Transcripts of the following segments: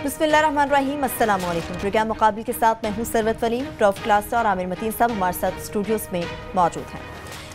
बिस्मिल्लाहिर्रहमानिर्रहीम, अस्सलाम वालेकुम। प्रोग्राम मुकाबिल के साथ मैं हूं सरवत वलीम। प्रॉफ क्लास और आमिर मतीन साहब हमारे साथ स्टूडियोज में मौजूद हैं।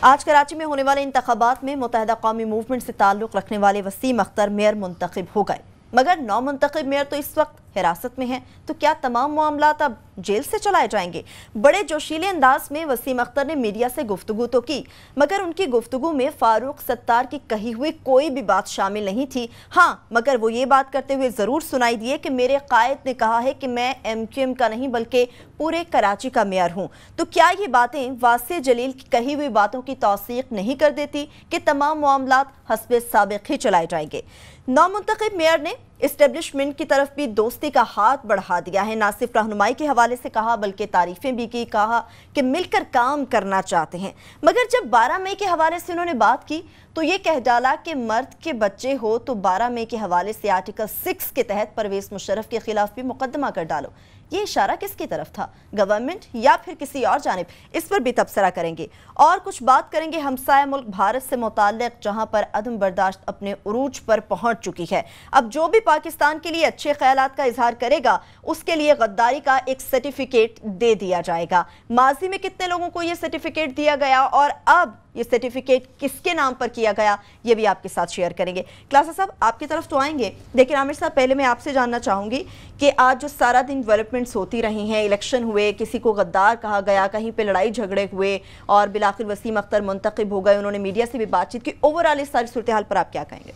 आज कराची में होने वाले इंतखाबात में मुत्तहिदा कौमी मूवमेंट से ताल्लुक़ रखने वाले वसीम अख्तर मेयर मुंतखब हो गए, मगर नौमुंतखब मेयर तो इस वक्त हिरासत में हैं। तो क्या तमाम मामलात अब जेल से चलाए जाएंगे? बड़े जोशीले अंदाज में वसीम अख्तर ने मीडिया से गुफ्तगू तो की, मगर उनकी गुफ्तगू में फारूक सत्तार की कही हुई कोई भी बात शामिल नहीं थी। हाँ, मगर वो ये बात करते हुए ज़रूर सुनाई दिए कि मेरे कायद ने कहा है कि मैं MQM का नहीं बल्कि पूरे कराची का मेयर हूँ। तो क्या ये बातें वासे जलील की कही हुई बातों की तौसीक नहीं कर देती कि तमाम मामलात हस्बे साबिक़ ही चलाए जाएंगे? नौमुंतखब मेयर ने इस्टेब्लिशमेंट की तरफ भी दोस्ती का हाथ बढ़ा दिया है। ना सिर्फ रहनुमाई के हवाले से कहा बल्कि तारीफें भी की, कहा कि मिलकर काम करना चाहते हैं। मगर जब 12 मई के हवाले से उन्होंने बात की तो ये कह डाला कि मर्द के बच्चे हो तो 12 मई के हवाले से आर्टिकल 6 के तहत परवेज मुशर्रफ के खिलाफ भी मुकदमा कर डालो। ये इशारा किसकी तरफ था, गवर्नमेंट या फिर किसी और जानिब? इस पर भी तबसरा करेंगे और कुछ बात करेंगे हमसाया मुल्क भारत से मुताल्लिक, जहां पर अदम बर्दाश्त अपने उरूज पर पहुंच चुकी है। अब जो भी पाकिस्तान के लिए अच्छे ख्यालात का इजहार करेगा उसके लिए गद्दारी का एक सर्टिफिकेट दे दिया जाएगा। माजी में कितने लोगों को यह सर्टिफिकेट दिया गया और अब ये सर्टिफिकेट किसके नाम पर किया गया, ये भी आपके साथ शेयर करेंगे। क्लासा साहब आपकी तरफ तो आएंगे, लेकिन आमिर साहब पहले मैं आपसे जानना चाहूंगी कि आज जो सारा दिन डेवलपमेंट्स होती रही हैं, इलेक्शन हुए, किसी को गद्दार कहा गया, कहीं पे लड़ाई झगड़े हुए और बिलाखिर वसीम अख्तर मुंतखब हो गए, उन्होंने मीडिया से भी बातचीत की, ओवरऑल इस सारी सूरत हाल पर आप क्या कहेंगे?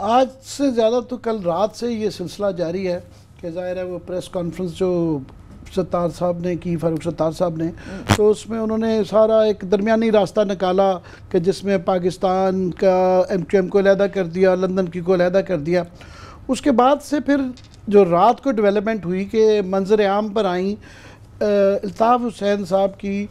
आज से ज़्यादा तो कल रात से ये सिलसिला जारी है कि ज़ाहिर है वो प्रेस कॉन्फ्रेंस जो सत्तार साहब ने की, फारूक सत्तार साहब ने, तो उसमें उन्होंने सारा एक दरमियानी रास्ता निकाला कि जिसमें पाकिस्तान का MQM को अलहदा कर दिया, लंदन की को अलहदा कर दिया। उसके बाद से फिर जो रात को डेवलपमेंट हुई कि मंजर आम पर आई अल्ताफ़ हुसैन साहब की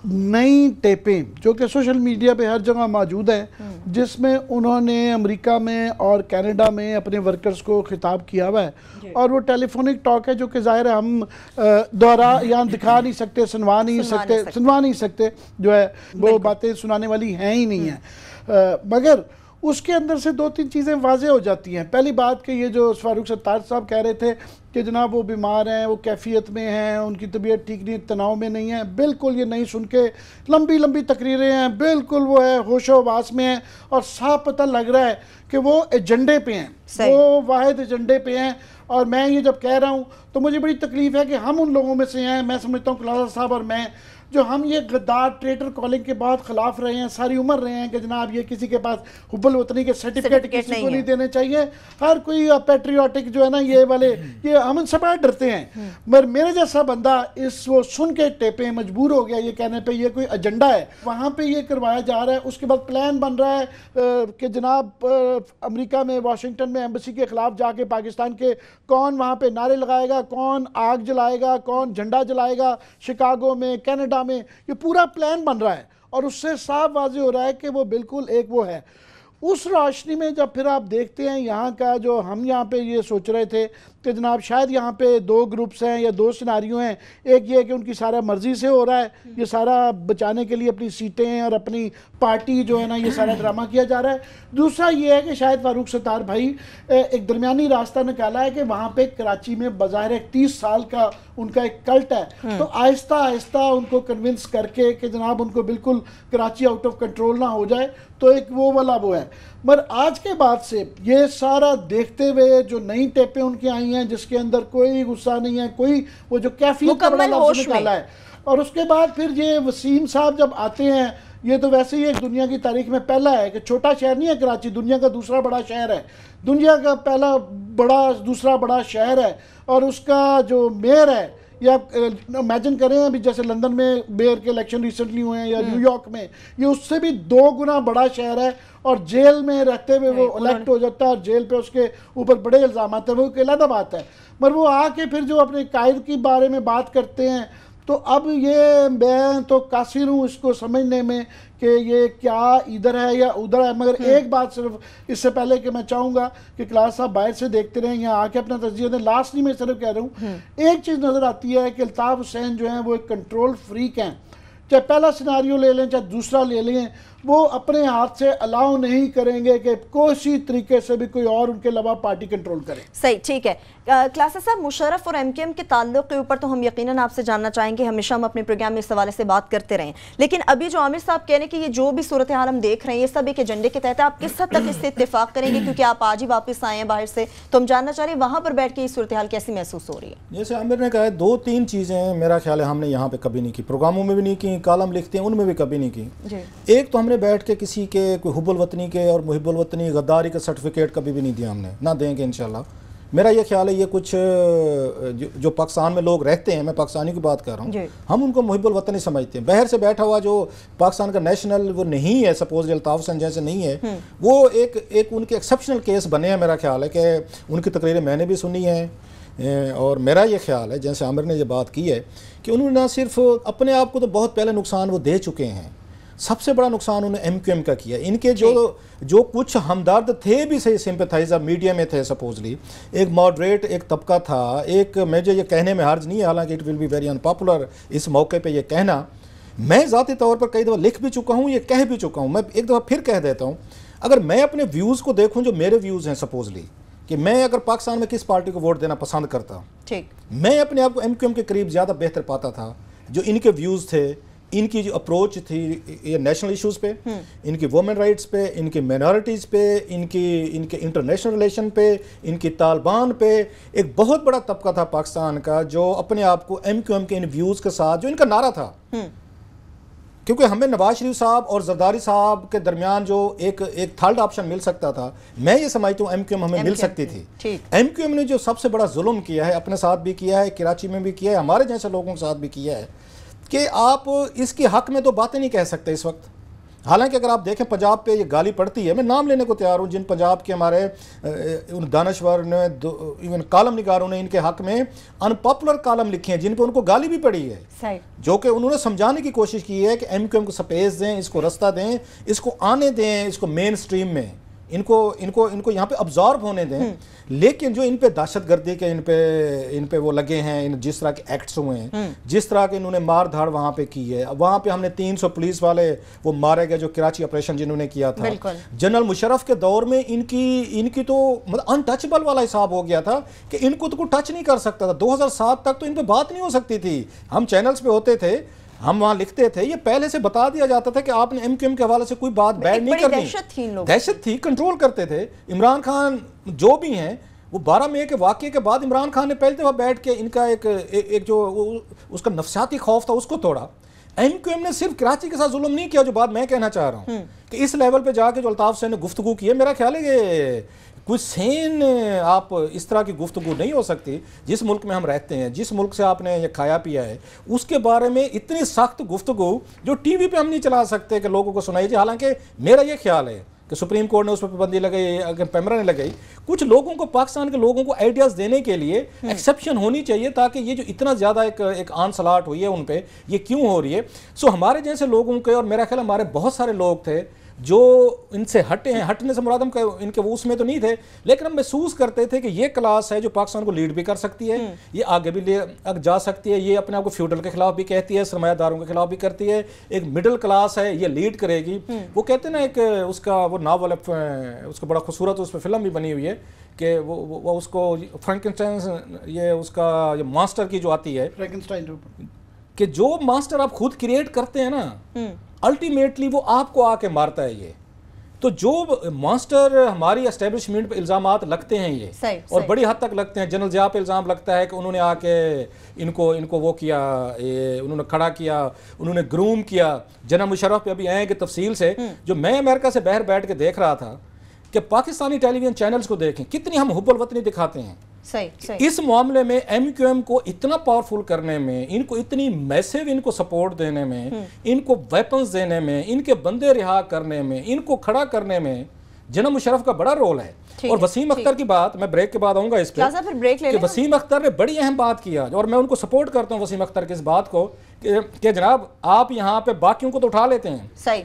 नई टेपें जो कि सोशल मीडिया पे हर जगह मौजूद हैं, जिसमें उन्होंने अमेरिका में और कनाडा में अपने वर्कर्स को खिताब किया हुआ है। और वो टेलीफोनिक टॉक है जो कि ज़ाहिर है हम दोहरा यहाँ दिखा नहीं सकते, सुनवा नहीं सकते जो है वो बातें सुनाने वाली हैं ही नहीं है। मगर उसके अंदर से दो तीन चीज़ें वाज़ेह हो जाती हैं। पहली बात कि ये जो फारूक सत्तार साहब कह रहे थे कि जनाब वो बीमार हैं, वो कैफियत में हैं, उनकी तबीयत ठीक नहीं, तनाव में नहीं है, बिल्कुल ये नहीं सुन के लंबी लंबी तकरीरें हैं, बिल्कुल वो है होशो हवास में है और साफ पता लग रहा है कि वो एजेंडे पे हैं, वो वाहिद एजेंडे पे हैं। और मैं ये जब कह रहा हूँ तो मुझे बड़ी तकलीफ़ है कि हम उन लोगों में से हैं, मैं समझता हूँ क्लासा साहब और मैं, जो हम ये गद्दार ट्रेटर कॉलिंग के बाद खिलाफ रहे हैं, सारी उम्र रहे हैं कि जनाब ये किसी के पास हुब्बल वतनी के सर्टिफिकेट किसी को नहीं देने चाहिए। हर कोई पैट्रियाटिक जो है ना ये वाले, ये हम सब डरते हैं। मगर मेरे जैसा बंदा इस वो सुन के टेपे मजबूर हो गया ये कहने पे ये कोई एजेंडा है, वहाँ पे ये करवाया जा रहा है। उसके बाद प्लान बन रहा है कि जनाब अमेरिका में वाशिंगटन में एम्बेसी के खिलाफ जाके पाकिस्तान के कौन वहाँ पे नारे लगाएगा, कौन आग जलाएगा, कौन झंडा जलाएगा, शिकागो में, कनाडा में, ये पूरा प्लान बन रहा है। और उससे साफ वाज़ेह हो रहा है कि वो बिल्कुल एक वो है। उस रोशनी में जब फिर आप देखते हैं यहाँ का जो हम यहाँ पे ये सोच रहे थे कि जनाब शायद यहाँ पे दो ग्रुप्स हैं या दो सिनारियो हैं, एक ये कि उनकी सारा मर्जी से हो रहा है, ये सारा बचाने के लिए अपनी सीटें और अपनी पार्टी जो है ना ये सारा ड्रामा किया जा रहा है। दूसरा ये है कि शायद फारूक सत्तार भाई एक दरमियानी रास्ता निकाला है कि वहाँ पे कराची में बाज़ाहिर 30 साल का उनका एक कल्ट है, तो आहिस्ता आहिस्ता उनको कन्विंस करके कि जनाब उनको बिल्कुल कराची आउट ऑफ कंट्रोल ना हो जाए, तो एक वो वाला वो है। मगर आज के बाद से ये सारा देखते हुए जो नई टेपें उनकी आई हैं जिसके अंदर कोई गुस्सा नहीं है, कोई वो जो कैफियत का बड़ा लफ्ज़ निकाला है, और उसके बाद फिर ये वसीम साहब जब आते हैं, ये तो वैसे ही एक दुनिया की तारीख में पहला है कि छोटा शहर नहीं है कराची, दुनिया का दूसरा बड़ा शहर है, दुनिया का पहला बड़ा दूसरा बड़ा शहर है। और उसका जो मेयर है, या इमेजिन करें अभी जैसे लंदन में मेयर के इलेक्शन रिसेंटली हुए हैं या न्यूयॉर्क में, ये उससे भी 2 गुना बड़ा शहर है। और जेल में रहते हुए वो इलेक्ट हो जाता है और जेल पे उसके ऊपर बड़े इल्ज़ाम आते हैं, वो एक अलग बात है। मगर वो आके फिर जो अपने कायद के बारे में बात करते हैं, तो अब ये मैं तो कासिर हूँ इसको समझने में कि ये क्या इधर है या उधर है। मगर एक बात सिर्फ इससे पहले कि मैं चाहूँगा कि क्लास साहब बाहर से देखते रहें, यहाँ आके अपना तजज़िया दें। लास्ट नहीं मैं सिर्फ कह रहा हूँ, एक चीज़ नज़र आती है कि अल्ताफ़ हुसैन जो हैं वो एक कंट्रोल फ्रीक हैं। चाहे पहला सिनारियो ले लें चाहे दूसरा ले लें, वो अपने हाथ से अलाउ नहीं करेंगे कि किसी तरीके से भी कोई और उनके अलावा पार्टी कंट्रोल करे। सही, ठीक है। क्लासा साहब, मुशर्रफ और एमकेएम के ताल्लुक के ऊपर तो हम यकीनन आपसे जानना चाहेंगे, हमेशा हम अपने प्रोग्राम में इस हवाले से बात करते रहे, लेकिन अभी जो आमिर साहब कह रहे हैं कि ये जो भी सूरत हाल हम देख रहे हैं ये सब एक एजेंडे के तहत, आप किस हद तक इससे इत्तेफाक करेंगे, क्योंकि आप आज ही वापस आए हैं बाहर से, तो हम जानना चाह रहे हैं वहाँ पर बैठ के ये सूरत हाल कैसी महसूस हो रही है? जैसे आमिर ने कहा है, 2-3 चीज़ें मेरा ख्याल है हमने यहाँ पे कभी नहीं की, प्रोग्रामों में भी नहीं की, कॉलम लिखते हैं उनमें भी कभी नहीं की। एक तो हमने बैठ के किसी के कोई हुब्बुल वतनी के और मुहिब्बुल वतनी गद्दारी का सर्टिफिकेट कभी भी नहीं दिया हमने, ना देंगे इंशाल्लाह। मेरा ये ख्याल है ये कुछ जो पाकिस्तान में लोग रहते हैं, मैं पाकिस्तानी की बात कर रहा हूँ, हम उनको मुहिब्बुल वतनी समझते हैं। बाहर से बैठा हुआ जो पाकिस्तान का नेशनल वो नहीं है, सपोज अल्ताफ हुसैन जैसे नहीं है, वो एक उनके एक्सेप्शनल केस बने हैं। मेरा ख्याल है कि उनकी तकरीरें मैंने भी सुनी हैं, और मेरा ये ख्याल है जैसे आमिर ने ये बात की है कि उन्होंने ना सिर्फ अपने आप को तो बहुत पहले नुकसान वो दे चुके हैं, सबसे बड़ा नुकसान उन्होंने एमक्यूएम का किया। इनके जो कुछ हमदर्द थे भी सही, सिंपथाइजर मीडिया में थे, सपोजली एक मॉडरेट एक तबका था, एक मुझे ये कहने में हर्ज नहीं है, हालांकि it will be very unpopular इस मौके पे ये कहना, मैं ज़ाती तौर पर कई दफ़ा लिख भी चुका हूँ, ये कह भी चुका हूँ, मैं एक दफ़ा फिर कह देता हूँ, अगर मैं अपने व्यूज़ को देखूँ, जो मेरे व्यूज़ हैं, सपोजली कि मैं अगर पाकिस्तान में किस पार्टी को वोट देना पसंद करता, ठीक, मैं अपने आप को एमक्यूएम के करीब ज़्यादा बेहतर पाता था। जो इनके व्यूज़ थे, इनकी जो अप्रोच थी ये नेशनल इश्यूज़ पे, इनकी वुमेन राइट्स पे, इनकी माइनॉरिटीज़ पे, इनके इंटरनेशनल रिलेशन पे, इनकी तालिबान पे, एक बहुत बड़ा तबका था पाकिस्तान का जो अपने आप को एमक्यूएम के इन व्यूज़ के साथ, जो इनका नारा था, क्योंकि हमें नवाज शरीफ साहब और जरदारी साहब के दरमियान जो एक थर्ड ऑप्शन मिल सकता था, मैं ये समझता हूँ एमक्यूएम हमें मिल सकती थी। एमक्यूएम ने जो सबसे बड़ा जुल्म किया है, अपने साथ भी किया है, कराची में भी किया है, हमारे जैसे लोगों के साथ भी किया है, कि आप इसके हक में तो बातें नहीं कह सकते इस वक्त। हालांकि अगर आप देखें पंजाब पे ये गाली पड़ती है, मैं नाम लेने को तैयार हूँ, जिन पंजाब के हमारे उन दानश्वर ने, इवन कॉलम निगारों ने इनके हक में अनपॉपुलर कॉलम लिखे हैं, जिन पे उनको गाली भी पड़ी है, जो कि उन्होंने समझाने की कोशिश की है कि एमक्यूएम को स्पेस दें, इसको रास्ता दें, इसको आने दें, इसको मेन स्ट्रीम में इनको यहाँ पे अब्जॉर्ब होने दें। लेकिन जो इन पे दहशतगर्दी के इन पे वो लगे हैं, जिस तरह के एक्ट्स हुए हैं, जिस तरह के इन्होंने मार धाड़ वहाँ पे की है, वहाँ पे हमने 300 पुलिस वाले वो मारे गए, जो कराची ऑपरेशन जिन्होंने किया था, जनरल मुशर्रफ के दौर में इनकी तो मतलब अनटचेबल वाला हिसाब हो गया था कि इनको तो कोई टच नहीं कर सकता था। 2007 तक तो इन पे बात नहीं हो सकती थी, हम चैनल्स पे होते थे, हम वहाँ लिखते थे, ये पहले से बता दिया जाता था कि आपने एमक्यूएम के हवाले से कोई बात बैड नहीं करनी। दहशत थी, कंट्रोल करते थे। इमरान खान जो भी हैं, वो 12 मई के वाक़े के बाद इमरान खान ने पहले दफ़ा बैठ के इनका एक जो उसका नफसियाती खौफ था उसको तोड़ा। एमक्यूएम ने सिर्फ कराची के साथ जुल्म नहीं किया, जो बात मैं कहना चाह रहा हूँ कि इस लेवल पे जाके जो अल्ताफ हुसैन ने गुफ्तगू की है, मेरा ख्याल है कि कुछ सेन आप इस तरह की गुफ्तगू नहीं हो सकती। जिस मुल्क में हम रहते हैं, जिस मुल्क से आपने ये खाया पिया है, उसके बारे में इतनी सख्त गुफ्तगू जो टीवी पे हम नहीं चला सकते कि लोगों को सुनाई जाए। हालांकि मेरा ये ख्याल है कि सुप्रीम कोर्ट ने उस पर पाबंदी लगाई, अगर पैमरा ने लगाई, कुछ लोगों को, पाकिस्तान के लोगों को आइडियाज़ देने के लिए एक्सेप्शन होनी चाहिए, ताकि ये जो इतना ज़्यादा एक आनसलाट हुई है उन पर, ये क्यों हो रही है। सो हमारे जैसे लोगों के, और मेरा ख्याल हमारे बहुत सारे लोग थे जो इनसे हटे हैं, हटने से मुराद हम इनके वो उसमें तो नहीं थे, लेकिन हम महसूस करते थे कि ये क्लास है जो पाकिस्तान को लीड भी कर सकती है, ये आगे भी जा सकती है, ये अपने आप को फ्यूडल के खिलाफ भी कहती है, सरमायादारों के खिलाफ भी करती है, एक मिडिल क्लास है, ये लीड करेगी। वो कहते हैं ना, एक उसका वो नावल, उसका बड़ा खूबसूरत उस पर फिल्म भी बनी हुई है कि वो उसको फ्रैंकेनस्टाइन, ये उसका ये मास्टर की जो आती है, कि जो मास्टर आप खुद क्रिएट करते हैं ना, अल्टीमेटली वो आपको आके मारता है। ये तो जो मास्टर हमारी एस्टेब्लिशमेंट पे इल्ज़ामात लगते हैं ये और बड़ी हद तक लगते हैं। जनरल ज़िया पे इल्ज़ाम लगता है कि उन्होंने आके इनको वो किया, ये उन्होंने खड़ा किया, उन्होंने ग्रूम किया। जनरल मुशर्रफ पे अभी आए कि तफसील से, जो मैं अमेरिका से बाहर बैठ के देख रहा था कि पाकिस्तानी टेलीविजन चैनल्स को देखें कितनी हम हुब्बुल वतनी दिखाते हैं। सही। इस मामले में एमक्यूएम को इतना पावरफुल करने में, इनको इतनी मैसिव इनको सपोर्ट देने में, इनको वेपन्स देने में, इनके बंदे रिहा करने में, इनको खड़ा करने में जनरल मुशर्रफ का बड़ा रोल है। और वसीम अख्तर की बात मैं ब्रेक के बाद आऊंगा इस पे, वसीम अख्तर ने बड़ी अहम बात किया और मैं उनको सपोर्ट करता हूँ वसीम अख्तर की इस बात को कि जनाब आप यहाँ पे बाकियों को तो उठा लेते हैं, सही,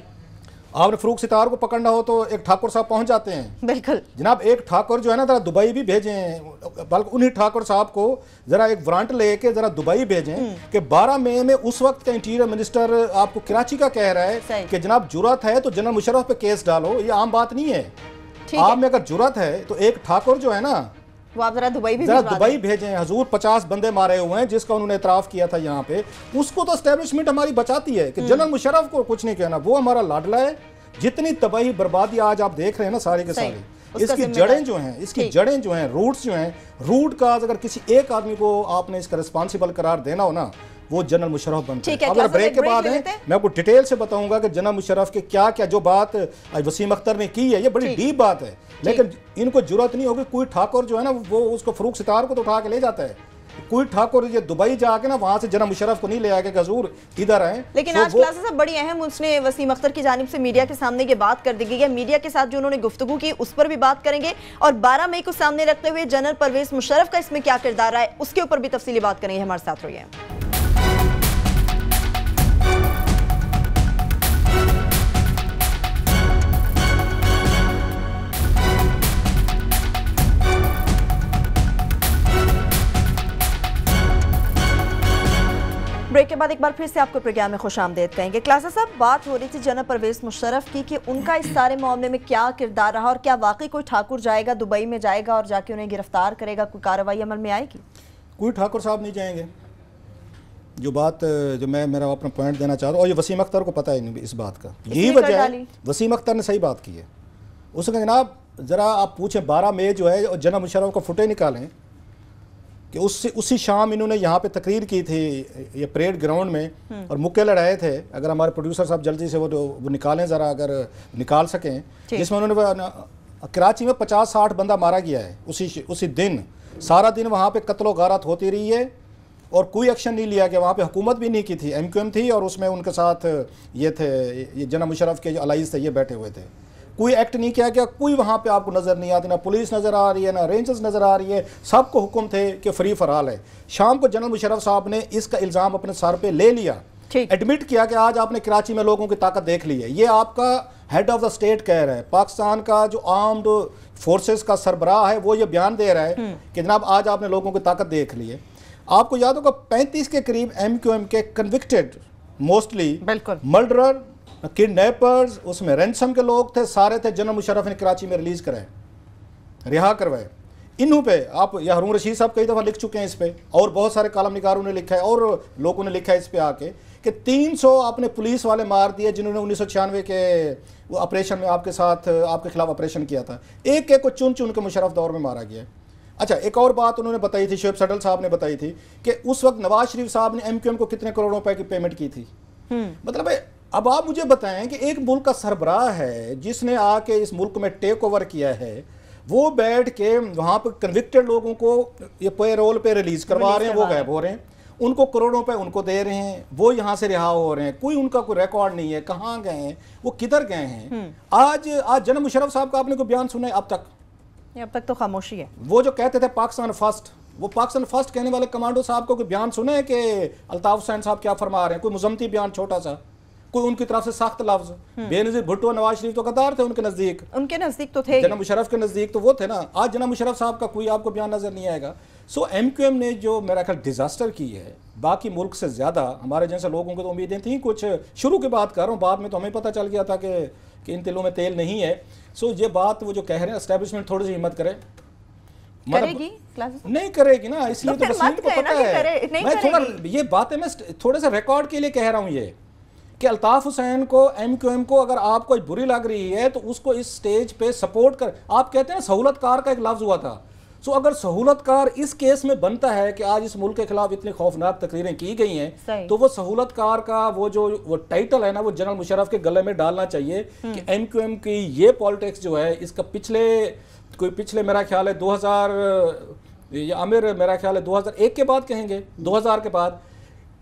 आपने फरूख सितार को पकड़ना हो तो एक ठाकुर साहब पहुंच जाते हैं। बिल्कुल जनाब, एक ठाकुर जो है ना जरा दुबई भी भेजें, बल्कि उन्हीं ठाकुर साहब को जरा एक वारंट लेके जरा दुबई भेजें कि 12 मई में उस वक्त का इंटीरियर मिनिस्टर आपको कराची का कह रहा है कि जनाब जुर्रत है तो जनरल मुशर्रफ पे केस डालो। ये आम बात नहीं है। आप में अगर जुर्रत है तो एक ठाकुर जो है ना वो आप जरा दुबई भेजें। हजूर 50 बंदे मारे हुए हैं जिसका उन्होंने इतराफ किया था यहाँ पे। उसको तो एस्टेब्लिशमेंट हमारी बचाती है कि जनरल मुशर्रफ को कुछ नहीं कहना, वो हमारा लाडला है। जितनी तबाही बर्बादी आज आप देख रहे हैं ना सारी के सारी, इसकी जड़ें जो हैं, इसकी जड़ें जो हैं, रूट्स जो हैं, रूट का अगर किसी एक आदमी को आपने इसका रिस्पॉन्सिबल करार देना हो ना, वो जनरल मुशर्रफ बनते हैं। अगर ब्रेक के बाद है मैं आपको डिटेल से बताऊंगा कि जनरल मुशर्रफ के क्या क्या जो बात वसीम अख्तर ने की है, ये बड़ी डीप बात है। लेकिन इनको जरूरत नहीं होगी। कोई ठाकुर जो है ना वो उसको फरूख सितार को तो उठा के ले जाता है। कोई ठाकुर ये दुबई जाके ना वहां से जनरल मुशर्रफ को नहीं ले आके हजूर इधर आए। लेकिन आज क्लासेस सब बड़ी अहम उसने वसीम अख्तर की जानिब से मीडिया के सामने ये बात कर दी गई है। मीडिया के साथ जो उन्होंने गुफ्तगू की उस पर भी बात करेंगे और 12 मई को सामने रखते हुए जनरल परवेज मुशर्रफ का इसमें क्या किरदार है उसके ऊपर भी तफसीली बात करेंगे। हमारे साथ रहिए। ब्रेक के बाद एक बार फिर से आपको प्रोग्राम में खुशामदीद कहेंगे। क्लासेस साहब, बात हो रही थी जनरल परवेज मुशर्रफ की कि उनका इस सारे मामले में क्या किरदार रहा और क्या वाकई कोई ठाकुर जाएगा दुबई में जाएगा और जाके उन्हें गिरफ्तार करेगा, कोई कार्रवाई अमल में आएगी? कोई ठाकुर साहब नहीं जाएंगे। जो बात जो मैं मेरा अपना पॉइंट देना चाह रहा हूँ, और ये वसीम अख्तर को पता ही नहीं इस बात का, यही वजह है। वसीम अख्तर ने सही बात की है। उसने जनाब ज़रा आप पूछें 12 मई जो है और जनरल मुशर्रफ को फुटे निकालें कि उसी शाम इन्होंने यहाँ पे तकरीर की थी ये परेड ग्राउंड में और मुक्के लड़ाए थे। अगर हमारे प्रोड्यूसर साहब जल्दी से वो निकालें ज़रा, अगर निकाल सकें, जिसमें उन्होंने कराची में 50-60 बंदा मारा गया है उसी दिन। सारा दिन वहाँ पे कत्लो गारत होती रही है और कोई एक्शन नहीं लिया गया। वहाँ पे हुकूमत भी नहीं की थी, MQM थी और उसमें उनके साथ ये थे, ये जनरल मुशर्रफ के जो अलाइज थे ये बैठे हुए थे। कोई एक्ट नहीं किया गया। कोई वहाँ पे आपको नज़र नहीं आती, ना पुलिस नज़र आ रही है, ना रेंजर्स नज़र आ रही है। सबको हुक्म थे कि फ्री फराल है। शाम को जनरल मुशर्रफ साहब ने इसका इल्ज़ाम अपने सर पे ले लिया, एडमिट किया कि आज आपने कराची में लोगों की ताकत देख ली है। ये आपका हेड ऑफ द स्टेट कह रहा है, पाकिस्तान का जो आर्म्ड फोर्सेस का सरबराह है वो ये बयान दे रहा है कि जनाब आज आपने लोगों की ताकत देख ली है। आपको याद होगा 35 के करीब MQM के कन्विक्टेड मोस्टली मर्डरर, किडनैपर्स, उसमें रैंसम के लोग थे, सारे थे। जनरल मुशर्रफ ने कराची में रिलीज कराए, रिहा करवाए। इन्हों पे आप या हारून रशीद साहब कई दफ़ा लिख चुके हैं इस पे, और बहुत सारे कालम निगारों ने लिखा है और लोगों ने लिखा है इस पे आके कि 300 आपने पुलिस वाले मार दिए जिन्होंने 1996 के ऑपरेशन में आपके साथ आपके खिलाफ ऑपरेशन किया था। एक एक को चुन चुन के मुशर्रफ दौर में मारा गया। अच्छा, एक और बात उन्होंने बताई थी, शोएब सडल साहब ने बताई थी कि उस वक्त नवाज शरीफ साहब ने MQM को कितने करोड़ों रुपए की पेमेंट की थी। मतलब अब आप मुझे बताएं कि एक मुल्क का सरबराह है जिसने आके इस मुल्क में टेक ओवर किया है, वो बैठ के वहाँ पर कन्विक्टेड लोगों को ये पेरोल पे रिलीज करवा रहे हैं, वो गायब हो रहे हैं, उनको करोड़ों पे उनको दे रहे हैं, वो यहाँ से रिहा हो रहे हैं, कोई उनका कोई रिकॉर्ड नहीं है, कहाँ गए हैं, वो किधर गए हैं। आज जनरल मुशर्रफ साहब का आपने कोई बयान सुना है अब तक तो खामोशी है। वो जो कहते थे पाकिस्तान फर्स्ट, वो पाकिस्तान फर्स्ट कहने वाले कमांडो साहब को कोई बयान सुना है कि अल्ताफ हुसैन साहब क्या फरमा रहे हैं? कोई मुजम्मती बयान छोटा सा, कोई उनकी तरफ से सख्त लफ्ज? बेनजीर भुट्टो, नवाज शरीफ तो गद्दार थे उनके नजदीक तो थे, जनरल मुशर्रफ के नजदीक तो वो थे ना। आज जनरल मुशर्रफ साहब का कोई आपको बयान नजर नहीं आएगा। सो MQM ने जो मेरा ख्याल डिजास्टर की है, बाकी मुल्क से ज्यादा हमारे जैसे लोगों को तो उम्मीदें थी कुछ, शुरू की बात कर रहा हूँ, बाद में तो हमें पता चल गया था कि इन तिलों में तेल नहीं है। सो ये बात वो जो कह रहे हैं एस्टेब्लिशमेंट थोड़ी सी हिम्मत करे, करेगी नहीं करेगी ना, इसलिए तो वसीम को पता है। मैं थोड़ा ये बातें मैं थोड़े से रिकॉर्ड के लिए कह रहा हूँ ये कि अल्ताफ हुसैन को MQM को अगर आपको बुरी लग रही है तो उसको इस स्टेज पे सपोर्ट कर। आप कहते हैं सहूलतकार का एक लफ्ज हुआ था, सो अगर सहूलतकार इस केस में बनता है कि आज इस मुल्क के खिलाफ इतनी खौफनाक तकरीरें की गई हैं, तो वो सहूलतकार का वो टाइटल है ना, वो जनरल मुशर्रफ के गले में डालना चाहिए कि MQM की ये पॉलिटिक्स जो है इसका पिछले मेरा ख्याल है 2000 या आमिर मेरा ख्याल है 2001 के बाद कहेंगे 2000 के बाद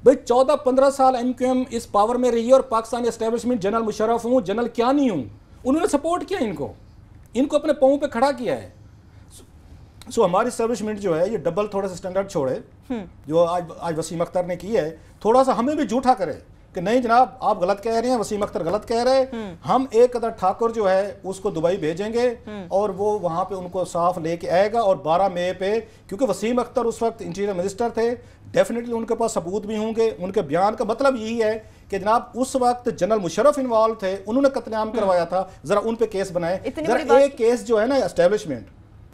भाई 14-15 साल MQM इस पावर में रही है और पाकिस्तानी एस्टेब्लिशमेंट जनरल मुशर्रफ हूँ जनरल क्या नहीं हूँ, उन्होंने सपोर्ट किया इनको अपने पाँव पे खड़ा किया है। सो हमारी एस्टेब्लिशमेंट जो है ये डबल थोड़ा सा स्टैंडर्ड छोड़े जो आज वसीम अख्तर ने की है, थोड़ा सा हमें भी झूठा करे कि नहीं जनाब आप गलत कह रहे हैं, वसीम अख्तर गलत कह रहे हैं, हम एक कदर ठाकुर जो है उसको दुबई भेजेंगे और वो वहां पे उनको साफ लेके आएगा। और 12 मई पे, क्योंकि वसीम अख्तर उस वक्त इंटीरियर मिनिस्टर थे, डेफिनेटली उनके पास सबूत भी होंगे। उनके बयान का मतलब यही है कि जनाब उस वक्त जनरल मुशर्रफ इन्वॉल्व थे, उन्होंने कत्लेआम करवाया था, जरा उन पे केस बनाए। जरा एक केस जो है ना एस्टेब्लिशमेंट,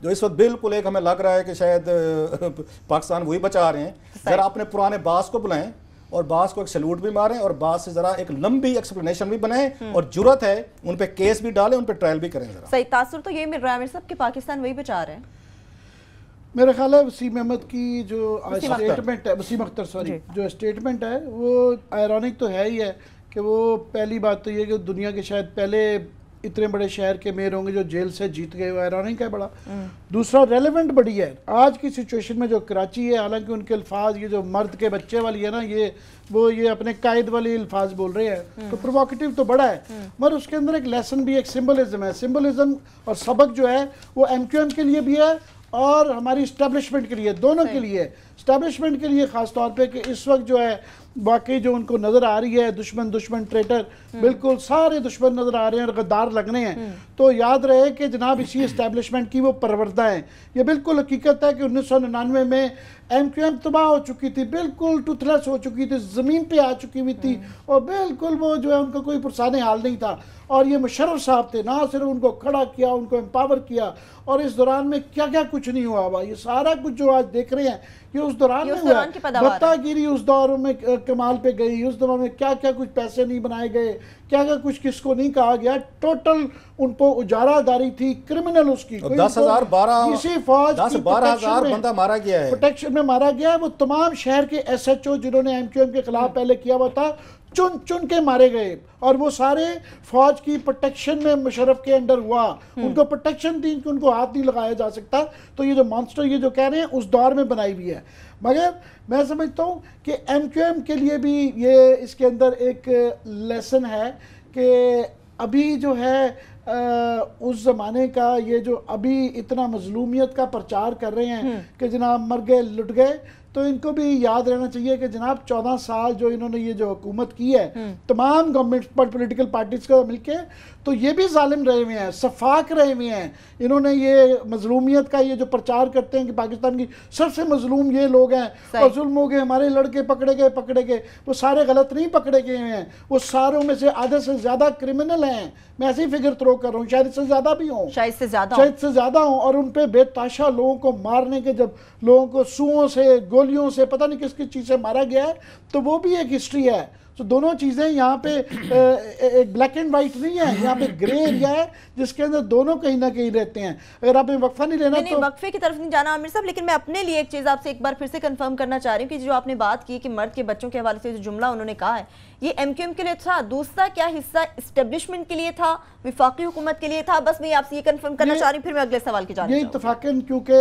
जो इस वक्त बिल्कुल एक हमें लग रहा है कि शायद पाकिस्तान वही बचा रहे हैं, जरा अपने पुराने बास को बुलाएं और बास को एक सैल्यूट भी मारें और बास से जरा एक लंबी एक्सप्लेनेशन भी बनाएं और जरूरत है उन पे केस भी डालें, उन पे ट्रायल भी करें। जरा सही तासुर तो ये मिल रहा है मेरे साहब कि पाकिस्तान वही बचा रहे हैं। मेरा ख्याल है वसीम अहमद की जो स्टेटमेंट है, वसीम अख्तर सॉरी, जो स्टेटमेंट है वो आयरॉनिक तो है ही है कि वो पहली बात तो ये कि दुनिया के शायद पहले इतने बड़े शहर के मेयर होंगे जो जेल से जीत गए, वो आयरॉनिक है बड़ा। दूसरा रेलेवेंट बड़ी है आज की सिचुएशन में जो कराची है, हालांकि उनके अल्फाज ये जो मर्द के बच्चे वाली है ना, ये अपने कायद वाली अल्फाज बोल रहे हैं, तो प्रोवोकेटिव तो बड़ा है, मगर उसके अंदर एक लेसन भी, एक सिंबलिज्म है। सिंबलिज्म और सबक जो है वो MQM के लिए भी है और हमारी इस्टेब्लिशमेंट के लिए, दोनों के लिए। इस्टेब्लिशमेंट के लिए ख़ास तौर पे कि इस वक्त जो है वाकई जो उनको नज़र आ रही है दुश्मन ट्रेटर, बिल्कुल सारे दुश्मन नज़र आ रहे हैं और गद्दार लगने हैं, तो याद रहे कि जनाब इसी इस्टेब्लिशमेंट की वो परवरदा है। ये बिल्कुल हकीकत है कि 1999 में MQM तबाह हो चुकी थी, बिल्कुल टूथलेस हो चुकी थी, ज़मीन पे आ चुकी हुई थी और बिल्कुल वो जो है उनका कोई पुरसाने हाल नहीं था। और ये मुशर्रफ साहब थे, ना सिर्फ उनको खड़ा किया, उनको एम्पावर किया, और इस दौरान में क्या क्या कुछ नहीं हुआ हुआ। ये सारा कुछ जो आज देख रहे हैं ये उस दौरान में हुआ। भत्तागिरी उस दौर में कमाल पे गई, उस दौरान में क्या क्या कुछ पैसे नहीं बनाए गए, क्या क्या कुछ किसको नहीं कहा गया, टोटल उनको उजारादारी थी, क्रिमिनल उसकी 10,012 इसी फौज 10-12,000 बंदा मारा गया है, प्रोटेक्शन में मारा गया है। वो तमाम शहर के SHO जिन्होंने MQM के खिलाफ पहले किया हुआ था, चुन चुन के मारे गए, और वो सारे फौज की प्रोटेक्शन में मुशर्रफ के अंडर हुआ। उनको प्रोटेक्शन थी कि उनको हाथ नहीं लगाया जा सकता। तो ये जो मॉन्स्टर ये जो कह रहे हैं उस दौर में बनाई हुई है। मगर मैं समझता हूँ कि MQM के लिए भी ये इसके अंदर एक लेसन है कि अभी जो है उस ज़माने का ये जो अभी इतना मजलूमियत का प्रचार कर रहे हैं कि जनाब मर गए लुट गए, तो इनको भी याद रहना चाहिए कि जनाब 14 साल जो इन्होंने ये जो हुकूमत की है तमाम गवर्नमेंट पर पॉलिटिकल पार्टीज का मिलके, तो ये भी जालिम रहे हुए हैं, सफाक रहे हुए हैं। इन्होंने ये मजलूमियत का ये जो प्रचार करते हैं कि पाकिस्तान की सबसे मजलूम ये लोग हैं और जुल्म हो गए, हमारे लड़के पकड़े गए, वो सारे गलत नहीं पकड़े गए हैं, वो सारों में से आधे से ज़्यादा क्रिमिनल हैं। मैं ऐसी फिगर थ्रो कर रहा हूँ, शायद इससे ज़्यादा भी हों, शायद से ज़्यादा हों, और उन पर बेताशा लोगों को मारने के, जब लोगों को सुओं से गोलियों से पता नहीं किस किस चीज़ से मारा गया है, तो वो भी एक हिस्ट्री है। तो दोनों चीज़ें यहाँ पे एक ब्लैक एंड वाइट नहीं है, यहाँ पे ग्रे एरिया है जिसके अंदर दोनों कहीं ना कहीं रहते हैं। अगर आपने वक्फा नहीं लेना तो वक्फे की तरफ नहीं जाना आमिर साहब, लेकिन मैं अपने लिए एक चीज़ आपसे एक बार फिर से कंफर्म करना चाह रही हूँ कि जो आपने बात की कि मर्द के बच्चों के हवाले से जो जुमला उन्होंने कहा है ये MQM के लिए था, दूसरा क्या हिस्सा इस्टेब्लिशमेंट के लिए था, विफाकी हुकूमत के लिए था? बस मैं आपसे ये कंफर्म करना चाह रही हूँ, फिर मैं अगले सवाल की जानी। ये इत्तफाकन क्योंकि